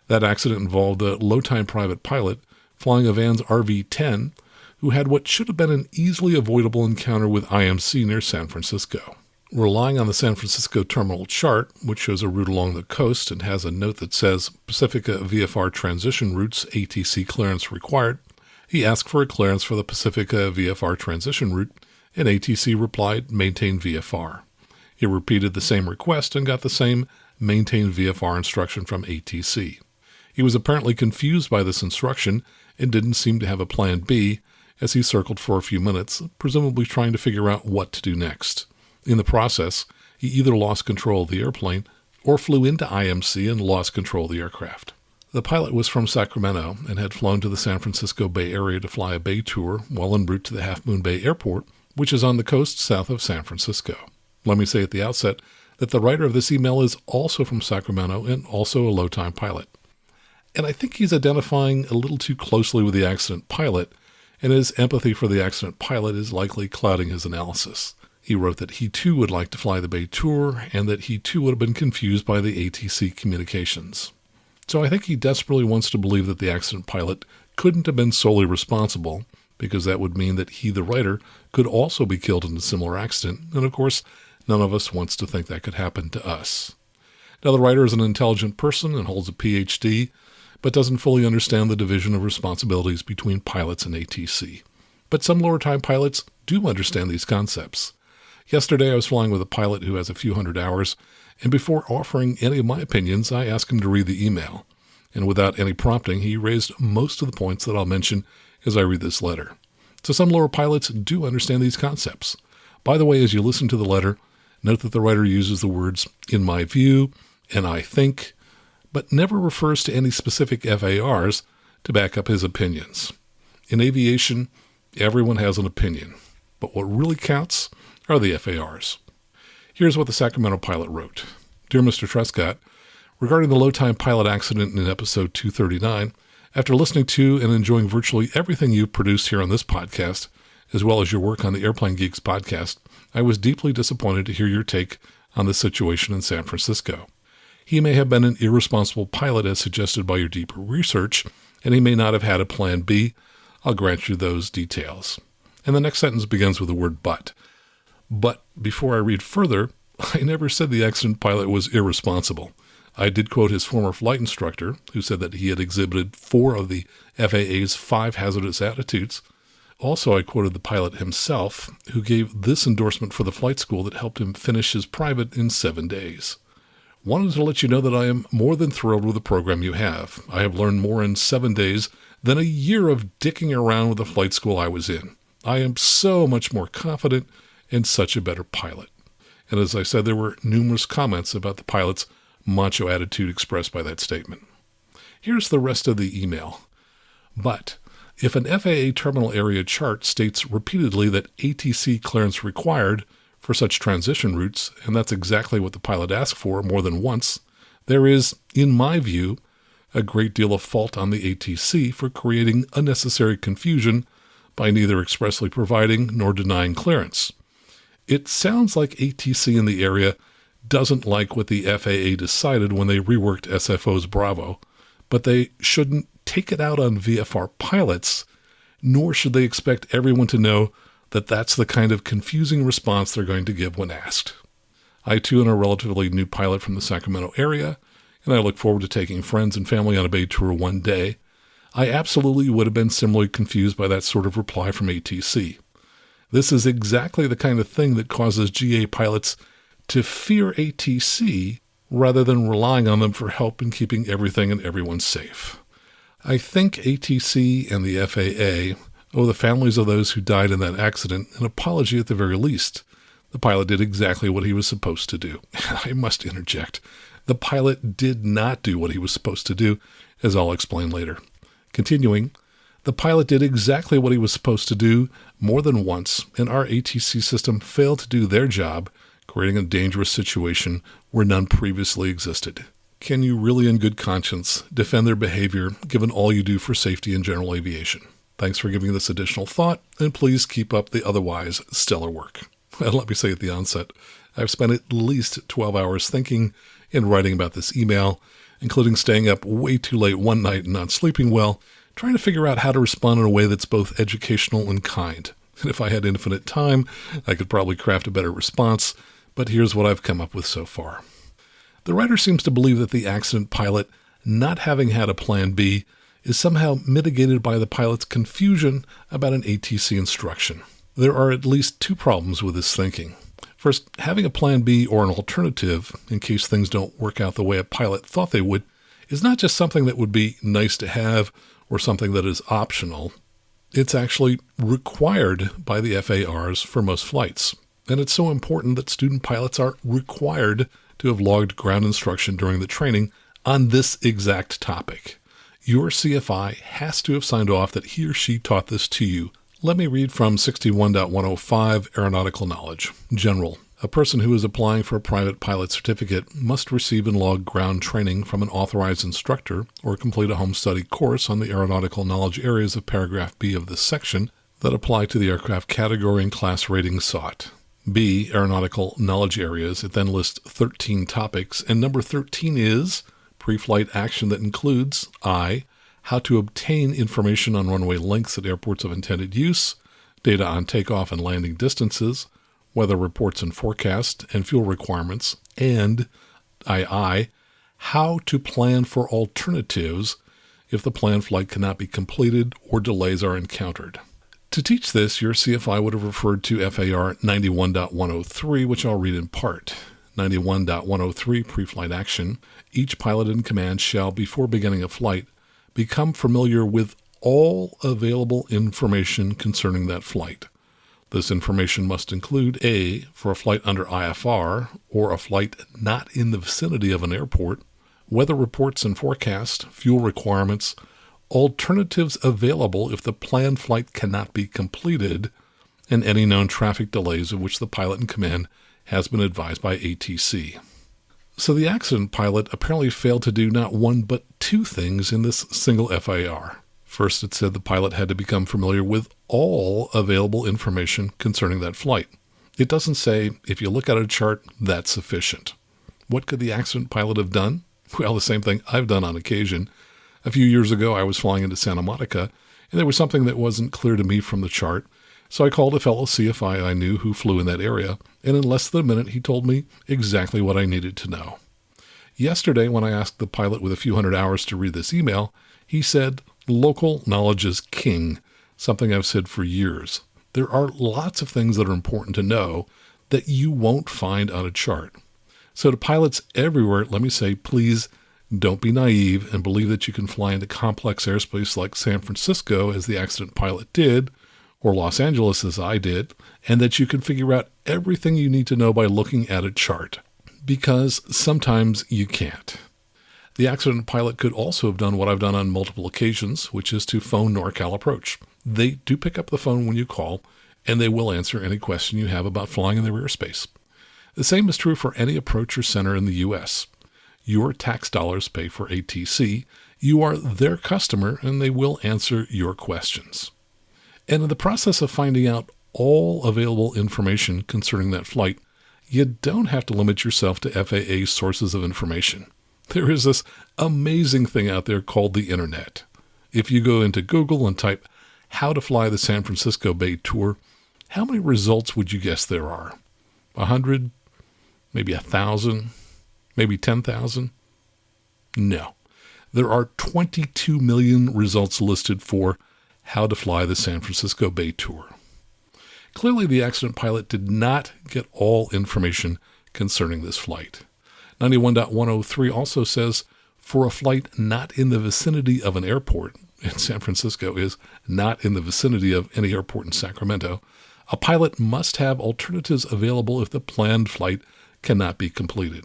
That accident involved a low-time private pilot flying a Vans RV-10 who had what should have been an easily avoidable encounter with IMC near San Francisco. Relying on the San Francisco terminal chart, which shows a route along the coast and has a note that says Pacifica VFR transition routes ATC clearance required, he asked for a clearance for the Pacifica VFR transition route, and ATC replied, maintain VFR. He repeated the same request and got the same maintain VFR instruction from ATC. He was apparently confused by this instruction and didn't seem to have a plan B as he circled for a few minutes, presumably trying to figure out what to do next. In the process, he either lost control of the airplane or flew into IMC and lost control of the aircraft. The pilot was from Sacramento and had flown to the San Francisco Bay Area to fly a bay tour while en route to the Half Moon Bay Airport, which is on the coast south of San Francisco. Let me say at the outset that the writer of this email is also from Sacramento and also a low-time pilot. And I think he's identifying a little too closely with the accident pilot, and his empathy for the accident pilot is likely clouding his analysis. He wrote that he too would like to fly the Bay Tour and that he too would have been confused by the ATC communications. So I think he desperately wants to believe that the accident pilot couldn't have been solely responsible, because that would mean that he, the writer, could also be killed in a similar accident, and of course, none of us wants to think that could happen to us. Now, the writer is an intelligent person and holds a PhD, but doesn't fully understand the division of responsibilities between pilots and ATC. But some lower-time pilots do understand these concepts. Yesterday, I was flying with a pilot who has a few hundred hours, and before offering any of my opinions, I asked him to read the email. And without any prompting, he raised most of the points that I'll mention as I read this letter. So some lower pilots do understand these concepts. By the way, as you listen to the letter, note that the writer uses the words, in my view, and I think, but never refers to any specific FARs to back up his opinions. In aviation, everyone has an opinion, but what really counts are the FARs. Here's what the Sacramento pilot wrote. Dear Mr. Trescott, regarding the low-time pilot accident in episode 239, after listening to and enjoying virtually everything you've produced here on this podcast, as well as your work on the Airplane Geeks podcast, I was deeply disappointed to hear your take on the situation in San Francisco. He may have been an irresponsible pilot as suggested by your deeper research, and he may not have had a plan B. I'll grant you those details. And the next sentence begins with the word but. But before I read further, I never said the accident pilot was irresponsible. I did quote his former flight instructor, who said that he had exhibited 4 of the FAA's 5 hazardous attitudes. Also, I quoted the pilot himself, who gave this endorsement for the flight school that helped him finish his private in 7 days. Wanted to let you know that I am more than thrilled with the program you have. I have learned more in 7 days than a year of dicking around with the flight school I was in. I am so much more confident and such a better pilot. And as I said, there were numerous comments about the pilot's macho attitude expressed by that statement. Here's the rest of the email. But if an FAA terminal area chart states repeatedly that ATC clearance required for such transition routes, and that's exactly what the pilot asked for more than once, there is, in my view, a great deal of fault on the ATC for creating unnecessary confusion by neither expressly providing nor denying clearance. It sounds like ATC in the area doesn't like what the FAA decided when they reworked SFO's Bravo, but they shouldn't take it out on VFR pilots, nor should they expect everyone to know that that's the kind of confusing response they're going to give when asked. I, too, am a relatively new pilot from the Sacramento area, and I look forward to taking friends and family on a bay tour one day. I absolutely would have been similarly confused by that sort of reply from ATC. This is exactly the kind of thing that causes GA pilots to fear ATC rather than relying on them for help in keeping everything and everyone safe. I think ATC and the FAA owe the families of those who died in that accident an apology at the very least. The pilot did exactly what he was supposed to do. I must interject. The pilot did not do what he was supposed to do, as I'll explain later. Continuing, the pilot did exactly what he was supposed to do more than once, and our ATC system failed to do their job, creating a dangerous situation where none previously existed. Can you really in good conscience defend their behavior given all you do for safety in general aviation? Thanks for giving this additional thought, and please keep up the otherwise stellar work. And let me say at the onset, I've spent at least 12 hours thinking and writing about this email, including staying up way too late one night and not sleeping well, trying to figure out how to respond in a way that's both educational and kind. And if I had infinite time, I could probably craft a better response, but here's what I've come up with so far. The writer seems to believe that the accident pilot, not having had a plan B, is somehow mitigated by the pilot's confusion about an ATC instruction. There are at least 2 problems with this thinking. First, having a plan B or an alternative, in case things don't work out the way a pilot thought they would, is not just something that would be nice to have or something that is optional. It's actually required by the FARs for most flights. And it's so important that student pilots are required to have logged ground instruction during the training on this exact topic. Your CFI has to have signed off that he or she taught this to you. Let me read from 61.105 Aeronautical Knowledge. General. A person who is applying for a private pilot certificate must receive and log ground training from an authorized instructor or complete a home study course on the aeronautical knowledge areas of paragraph B of this section that apply to the aircraft category and class rating sought. B, aeronautical knowledge areas. It then lists 13 topics, and number 13 is pre-flight action that includes I, how to obtain information on runway lengths at airports of intended use, data on takeoff and landing distances, weather reports and forecast, and fuel requirements, and II, how to plan for alternatives if the planned flight cannot be completed or delays are encountered. To teach this, your CFI would have referred to FAR 91.103, which I'll read in part. 91.103 Pre-Flight Action. Each pilot in command shall, before beginning a flight, become familiar with all available information concerning that flight. This information must include A, for a flight under IFR, or a flight not in the vicinity of an airport, weather reports and forecast, fuel requirements, alternatives available if the planned flight cannot be completed, and any known traffic delays of which the pilot in command has been advised by ATC. So the accident pilot apparently failed to do not one but 2 things in this single FAR. First, it said the pilot had to become familiar with all available information concerning that flight. It doesn't say, if you look at a chart, that's sufficient. What could the accident pilot have done? Well, the same thing I've done on occasion. A few years ago, I was flying into Santa Monica, and there was something that wasn't clear to me from the chart, so I called a fellow CFI I knew who flew in that area, and in less than a minute, he told me exactly what I needed to know. Yesterday, when I asked the pilot with a few hundred hours to read this email, he said, "Local knowledge is king," something I've said for years. There are lots of things that are important to know that you won't find on a chart. So to pilots everywhere, let me say, please don't be naive and believe that you can fly into complex airspace like San Francisco, as the accident pilot did, or Los Angeles, as I did, and that you can figure out everything you need to know by looking at a chart. Because sometimes you can't. The accident pilot could also have done what I've done on multiple occasions, which is to phone NorCal Approach. They do pick up the phone when you call, and they will answer any question you have about flying in their airspace. The same is true for any approacher center in the U.S. Your tax dollars pay for ATC. You are their customer, and they will answer your questions. And in the process of finding out all available information concerning that flight, you don't have to limit yourself to FAA sources of information. There is this amazing thing out there called the internet. If you go into Google and type "how to fly the San Francisco Bay Tour," how many results would you guess there are? 100? Maybe 1,000? Maybe 10,000? No. There are 22 million results listed for how to fly the San Francisco Bay Tour. Clearly, the accident pilot did not get all information concerning this flight. 91.103 also says, for a flight not in the vicinity of an airport, and San Francisco is not in the vicinity of any airport in Sacramento, a pilot must have alternatives available if the planned flight cannot be completed.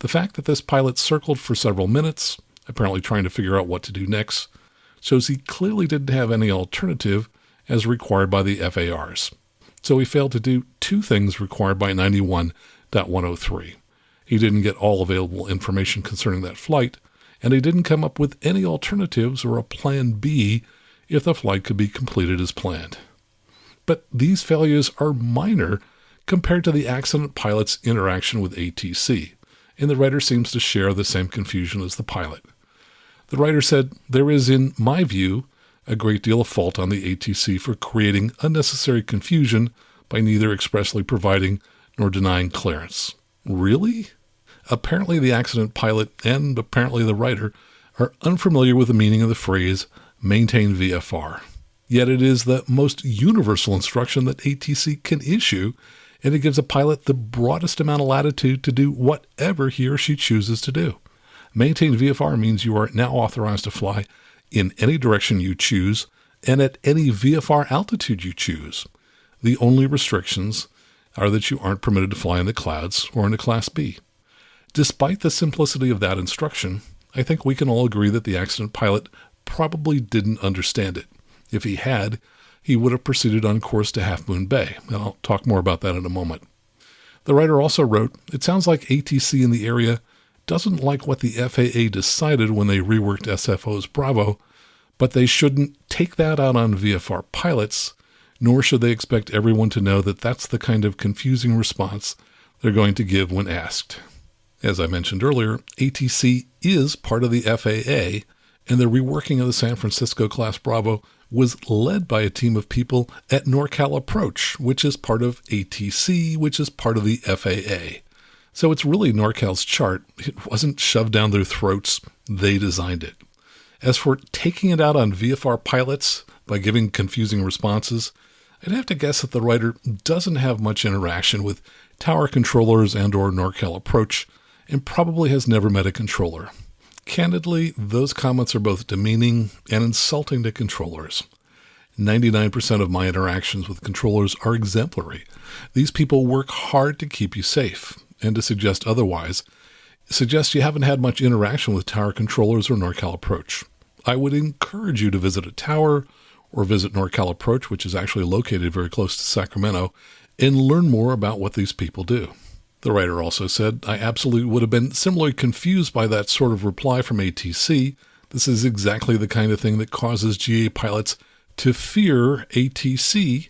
The fact that this pilot circled for several minutes, apparently trying to figure out what to do next, shows he clearly didn't have any alternative as required by the FARs. So he failed to do two things required by 91.103. He didn't get all available information concerning that flight, and he didn't come up with any alternatives or a plan B if the flight could be completed as planned. But these failures are minor compared to the accident pilot's interaction with ATC, and the writer seems to share the same confusion as the pilot. The writer said, "There is, in my view, a great deal of fault on the ATC for creating unnecessary confusion by neither expressly providing nor denying clearance." Really? Apparently the accident pilot and apparently the writer are unfamiliar with the meaning of the phrase maintain VFR. Yet it is the most universal instruction that ATC can issue, and it gives a pilot the broadest amount of latitude to do whatever he or she chooses to do. Maintain VFR means you are now authorized to fly in any direction you choose and at any VFR altitude you choose. The only restrictions are that you aren't permitted to fly in the clouds or in a Class B. Despite the simplicity of that instruction, I think we can all agree that the accident pilot probably didn't understand it. If he had, he would have proceeded on course to Half Moon Bay, and I'll talk more about that in a moment. The writer also wrote, "It sounds like ATC in the area doesn't like what the FAA decided when they reworked SFO's Bravo, but they shouldn't take that out on VFR pilots, nor should they expect everyone to know that that's the kind of confusing response they're going to give when asked." As I mentioned earlier, ATC is part of the FAA, and the reworking of the San Francisco Class Bravo was led by a team of people at NorCal Approach, which is part of ATC, which is part of the FAA. So it's really NorCal's chart. It wasn't shoved down their throats. They designed it. As for taking it out on VFR pilots by giving confusing responses, I'd have to guess that the writer doesn't have much interaction with tower controllers and or NorCal Approach, and probably has never met a controller. Candidly, those comments are both demeaning and insulting to controllers. 99% of my interactions with controllers are exemplary. These people work hard to keep you safe, and to suggest otherwise suggests you haven't had much interaction with tower controllers or NorCal Approach. I would encourage you to visit a tower or visit NorCal Approach, which is actually located very close to Sacramento, and learn more about what these people do. The writer also said, "I absolutely would have been similarly confused by that sort of reply from ATC. This is exactly the kind of thing that causes GA pilots to fear ATC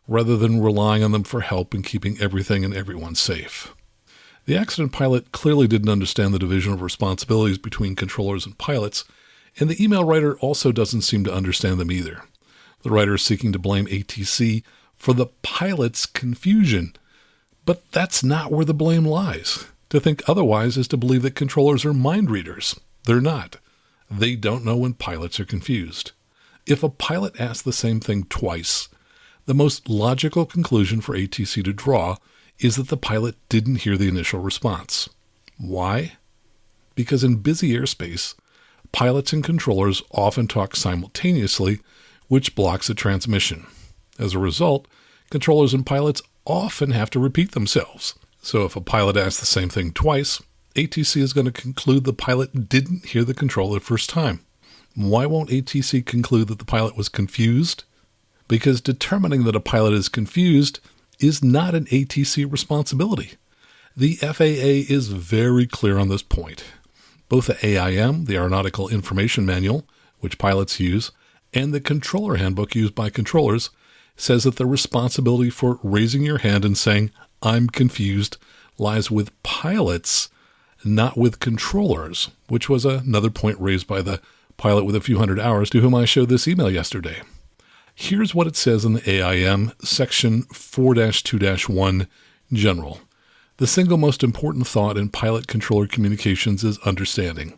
rather than relying on them for help in keeping everything and everyone safe." The accident pilot clearly didn't understand the division of responsibilities between controllers and pilots, And the email writer also doesn't seem to understand them either. The writer is seeking to blame ATC for the pilot's confusion. But that's not where the blame lies. To think otherwise is to believe that controllers are mind readers. They're not. They don't know when pilots are confused. If a pilot asks the same thing twice, the most logical conclusion for ATC to draw is that the pilot didn't hear the initial response. Why? Because in busy airspace, pilots and controllers often talk simultaneously, which blocks the transmission. As a result, controllers and pilots often have to repeat themselves. So if a pilot asks the same thing twice, ATC is going to conclude the pilot didn't hear the control the first time. Why won't ATC conclude that the pilot was confused? Because determining that a pilot is confused is not an ATC responsibility. The FAA is very clear on this point. Both the AIM, the Aeronautical Information Manual, which pilots use, and the controller handbook used by controllers says that the responsibility for raising your hand and saying, "I'm confused," lies with pilots, not with controllers, which was another point raised by the pilot with a few hundred hours to whom I showed this email yesterday. Here's what it says in the AIM, section 4-2-1, General. The single most important thought in pilot-controller communications is understanding.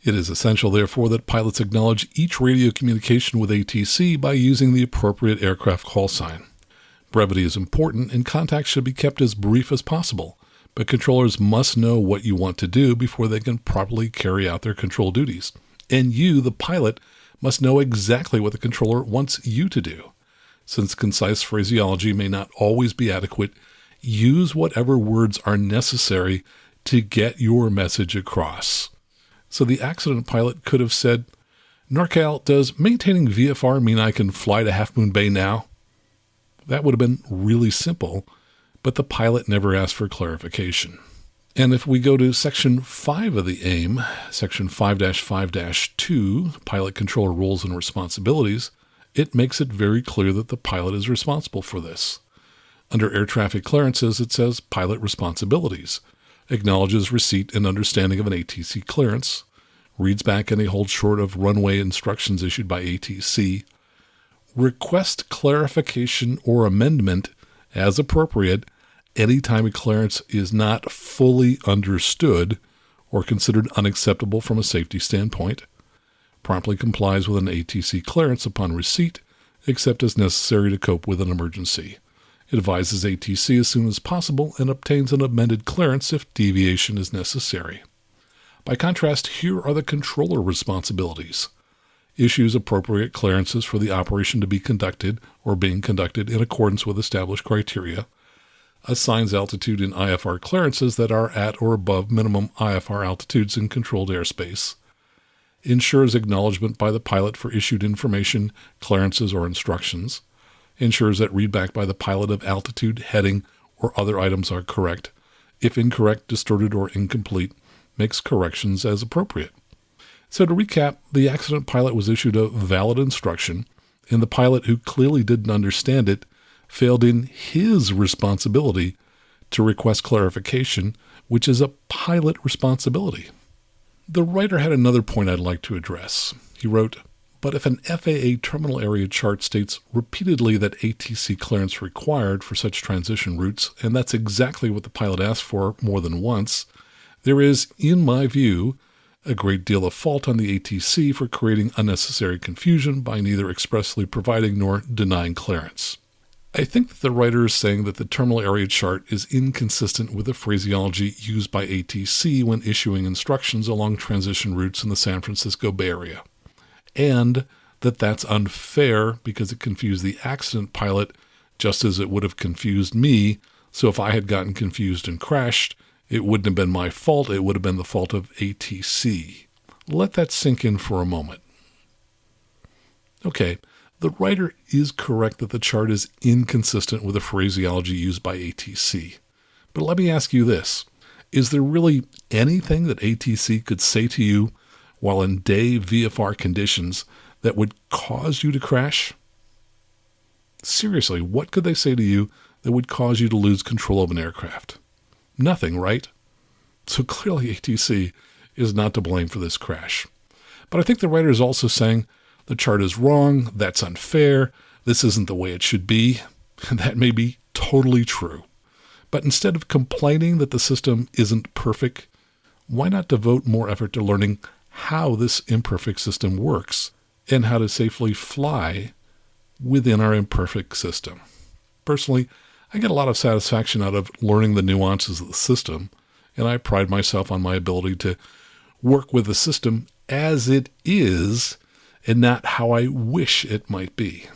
It is essential, therefore, that pilots acknowledge each radio communication with ATC by using the appropriate aircraft call sign. Brevity is important, and contact should be kept as brief as possible, but controllers must know what you want to do before they can properly carry out their control duties. And you, the pilot, must know exactly what the controller wants you to do. Since concise phraseology may not always be adequate, use whatever words are necessary to get your message across. So the accident pilot could have said, "NorCal, does maintaining VFR mean I can fly to Half Moon Bay now?" That would have been really simple, but the pilot never asked for clarification. And if we go to Section 5 of the AIM, Section 5-5-2, Pilot Controller Roles and Responsibilities, it makes it very clear that the pilot is responsible for this. Under air traffic clearances, it says Pilot Responsibilities, acknowledges receipt and understanding of an ATC clearance, reads back any hold short of runway instructions issued by ATC, request clarification or amendment as appropriate anytime a clearance is not fully understood or considered unacceptable from a safety standpoint, promptly complies with an ATC clearance upon receipt, except as necessary to cope with an emergency. It advises ATC as soon as possible and obtains an amended clearance if deviation is necessary. By contrast, here are the controller responsibilities. Issues appropriate clearances for the operation to be conducted or being conducted in accordance with established criteria. Assigns altitude in IFR clearances that are at or above minimum IFR altitudes in controlled airspace. Ensures acknowledgement by the pilot for issued information, clearances, or instructions. Ensures that readback by the pilot of altitude, heading, or other items are correct. If incorrect, distorted, or incomplete, makes corrections as appropriate. So to recap, the accident pilot was issued a valid instruction, and the pilot, who clearly didn't understand it, failed in his responsibility to request clarification, which is a pilot responsibility. The writer had another point I'd like to address. He wrote, "But if an FAA terminal area chart states repeatedly that ATC clearance required for such transition routes, and that's exactly what the pilot asked for more than once, there is, in my view, a great deal of fault on the ATC for creating unnecessary confusion by neither expressly providing nor denying clearance." I think that the writer is saying that the terminal area chart is inconsistent with the phraseology used by ATC when issuing instructions along transition routes in the San Francisco Bay Area, and that that's unfair because it confused the accident pilot just as it would have confused me, so if I had gotten confused and crashed, it wouldn't have been my fault, it would have been the fault of ATC. Let that sink in for a moment. Okay, the writer is correct that the chart is inconsistent with the phraseology used by ATC. But let me ask you this. Is there really anything that ATC could say to you while in day VFR conditions that would cause you to crash? Seriously, what could they say to you that would cause you to lose control of an aircraft? Nothing, right? So clearly ATC is not to blame for this crash. But I think the writer is also saying the chart is wrong, that's unfair, this isn't the way it should be. That may be totally true. But instead of complaining that the system isn't perfect, why not devote more effort to learning how this imperfect system works and how to safely fly within our imperfect system? Personally, I get a lot of satisfaction out of learning the nuances of the system, and I pride myself on my ability to work with the system as it is and not how I wish it might be.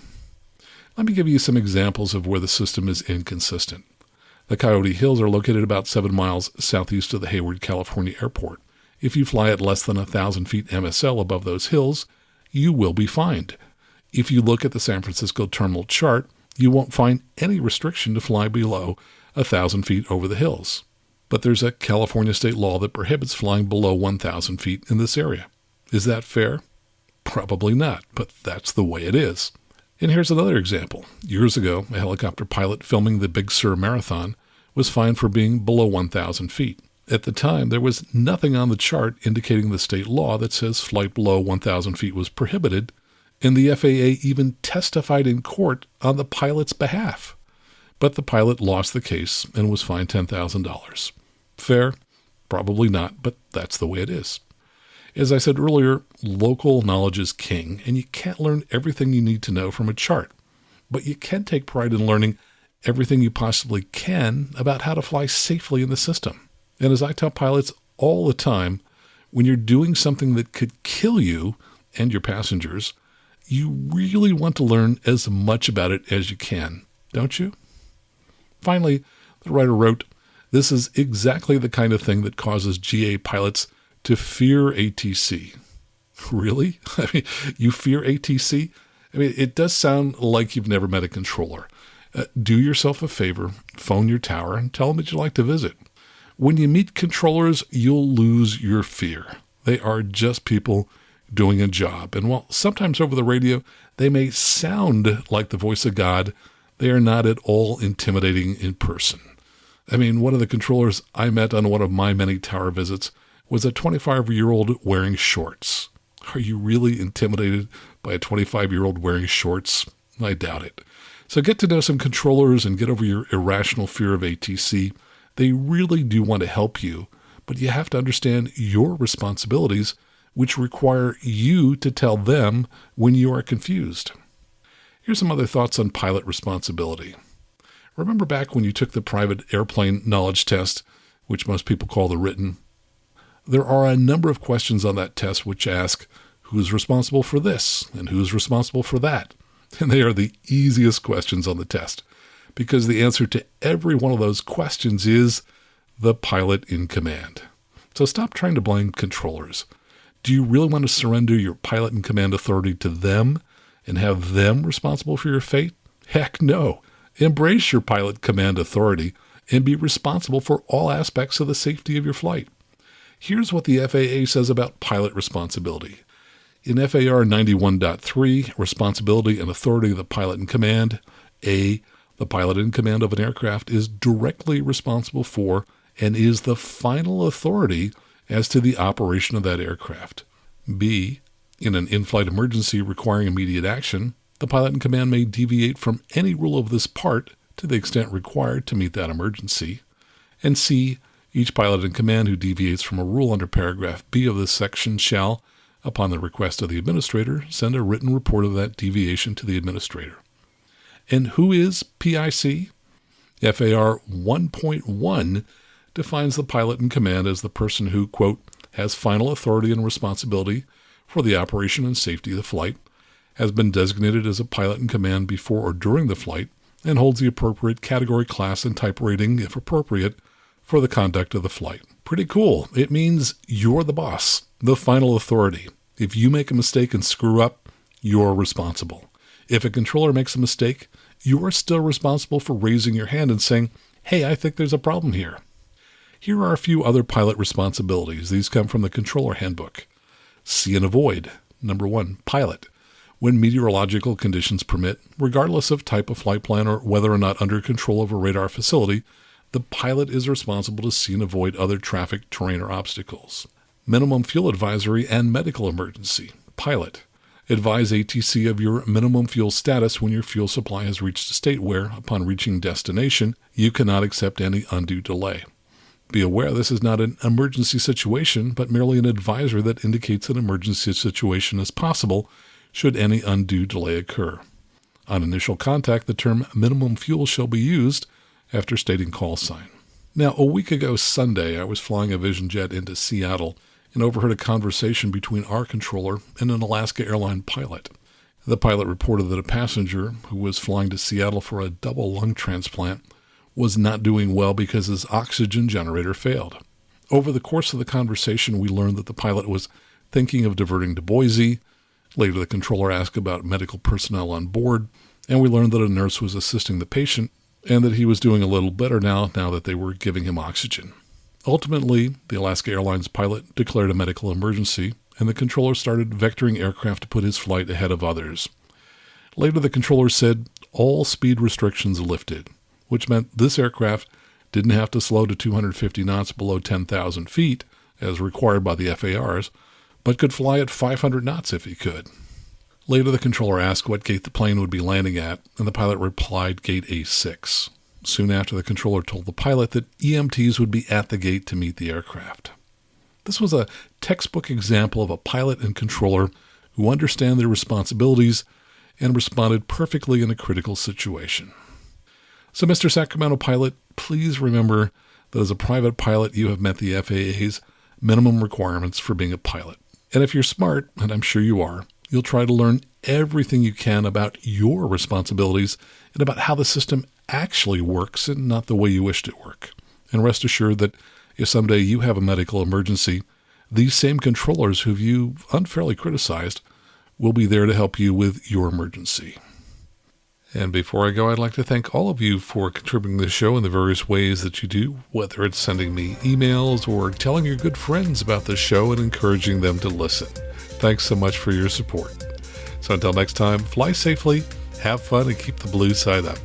Let me give you some examples of where the system is inconsistent. The Coyote Hills are located about 7 miles southeast of the Hayward, California airport. If you fly at less than 1,000 feet MSL above those hills, you will be fined. If you look at the San Francisco terminal chart, you won't find any restriction to fly below 1,000 feet over the hills. But there's a California state law that prohibits flying below 1,000 feet in this area. Is that fair? Probably not, but that's the way it is. And here's another example. Years ago, a helicopter pilot filming the Big Sur Marathon was fined for being below 1,000 feet. At the time, there was nothing on the chart indicating the state law that says flight below 1,000 feet was prohibited, and the FAA even testified in court on the pilot's behalf. But the pilot lost the case and was fined $10,000. Fair? Probably not, but that's the way it is. As I said earlier, local knowledge is king, and you can't learn everything you need to know from a chart. But you can take pride in learning everything you possibly can about how to fly safely in the system. And as I tell pilots all the time, when you're doing something that could kill you and your passengers, you really want to learn as much about it as you can, don't you? Finally, the writer wrote, "This is exactly the kind of thing that causes GA pilots to fear ATC." Really? I mean, you fear ATC? I mean, it does sound like you've never met a controller. Do yourself a favor, phone your tower, and tell them that you'd like to visit. When you meet controllers, you'll lose your fear. They are just people doing a job. And while sometimes over the radio they may sound like the voice of God, they are not at all intimidating in person. I mean, one of the controllers I met on one of my many tower visits was a 25-year-old wearing shorts. Are you really intimidated by a 25-year-old wearing shorts? I doubt it. So get to know some controllers and get over your irrational fear of ATC. They really do want to help you, but you have to understand your responsibilities, which require you to tell them when you are confused. Here's some other thoughts on pilot responsibility. Remember back when you took the private airplane knowledge test, which most people call the written? There are a number of questions on that test which ask, who's responsible for this and who's responsible for that? And they are the easiest questions on the test, because the answer to every one of those questions is the pilot in command. So stop trying to blame controllers. Do you really want to surrender your pilot in command authority to them and have them responsible for your fate? Heck no. Embrace your pilot command authority and be responsible for all aspects of the safety of your flight. Here's what the FAA says about pilot responsibility. In FAR 91.3, responsibility and authority of the pilot in command, A, the pilot in command of an aircraft is directly responsible for and is the final authority as to the operation of that aircraft. B, in an in-flight emergency requiring immediate action, the pilot in command may deviate from any rule of this part to the extent required to meet that emergency. And C, each pilot in command who deviates from a rule under paragraph B of this section shall, upon the request of the administrator, send a written report of that deviation to the administrator. And who is PIC? FAR 1.1 defines the pilot in command as the person who, quote, has final authority and responsibility for the operation and safety of the flight, has been designated as a pilot in command before or during the flight, and holds the appropriate category, class, and type rating, if appropriate, for the conduct of the flight. Pretty cool. It means you're the boss, the final authority. If you make a mistake and screw up, you're responsible. If a controller makes a mistake, you are still responsible for raising your hand and saying, hey, I think there's a problem here. Here are a few other pilot responsibilities. These come from the Controller Handbook. See and avoid. Number 1, pilot. When meteorological conditions permit, regardless of type of flight plan or whether or not under control of a radar facility, the pilot is responsible to see and avoid other traffic, terrain, or obstacles. Minimum fuel advisory and medical emergency. Pilot. Advise ATC of your minimum fuel status when your fuel supply has reached a state where, upon reaching destination, you cannot accept any undue delay. Be aware this is not an emergency situation, but merely an advisory that indicates an emergency situation is possible should any undue delay occur. On initial contact, the term minimum fuel shall be used after stating call sign. Now, a week ago Sunday, I was flying a Vision jet into Seattle and overheard a conversation between our controller and an Alaska airline pilot. The pilot reported that a passenger who was flying to Seattle for a double lung transplant was not doing well because his oxygen generator failed. Over the course of the conversation, we learned that the pilot was thinking of diverting to Boise. Later, the controller asked about medical personnel on board, and we learned that a nurse was assisting the patient and that he was doing a little better now that they were giving him oxygen. Ultimately, the Alaska Airlines pilot declared a medical emergency, and the controller started vectoring aircraft to put his flight ahead of others. Later, the controller said all speed restrictions lifted, which meant this aircraft didn't have to slow to 250 knots below 10,000 feet, as required by the FARs, but could fly at 500 knots if he could. Later, the controller asked what gate the plane would be landing at, and the pilot replied gate A6. Soon after, the controller told the pilot that EMTs would be at the gate to meet the aircraft. This was a textbook example of a pilot and controller who understand their responsibilities and responded perfectly in a critical situation. So, Mr. Sacramento pilot, please remember that as a private pilot, you have met the FAA's minimum requirements for being a pilot. And if you're smart, and I'm sure you are, you'll try to learn everything you can about your responsibilities and about how the system actually works and not the way you wished it work. And rest assured that if someday you have a medical emergency, these same controllers who you've unfairly criticized will be there to help you with your emergency. And before I go, I'd like to thank all of you for contributing to the show in the various ways that you do, whether it's sending me emails or telling your good friends about the show and encouraging them to listen. Thanks so much for your support. So until next time, fly safely, have fun, and keep the blue side up.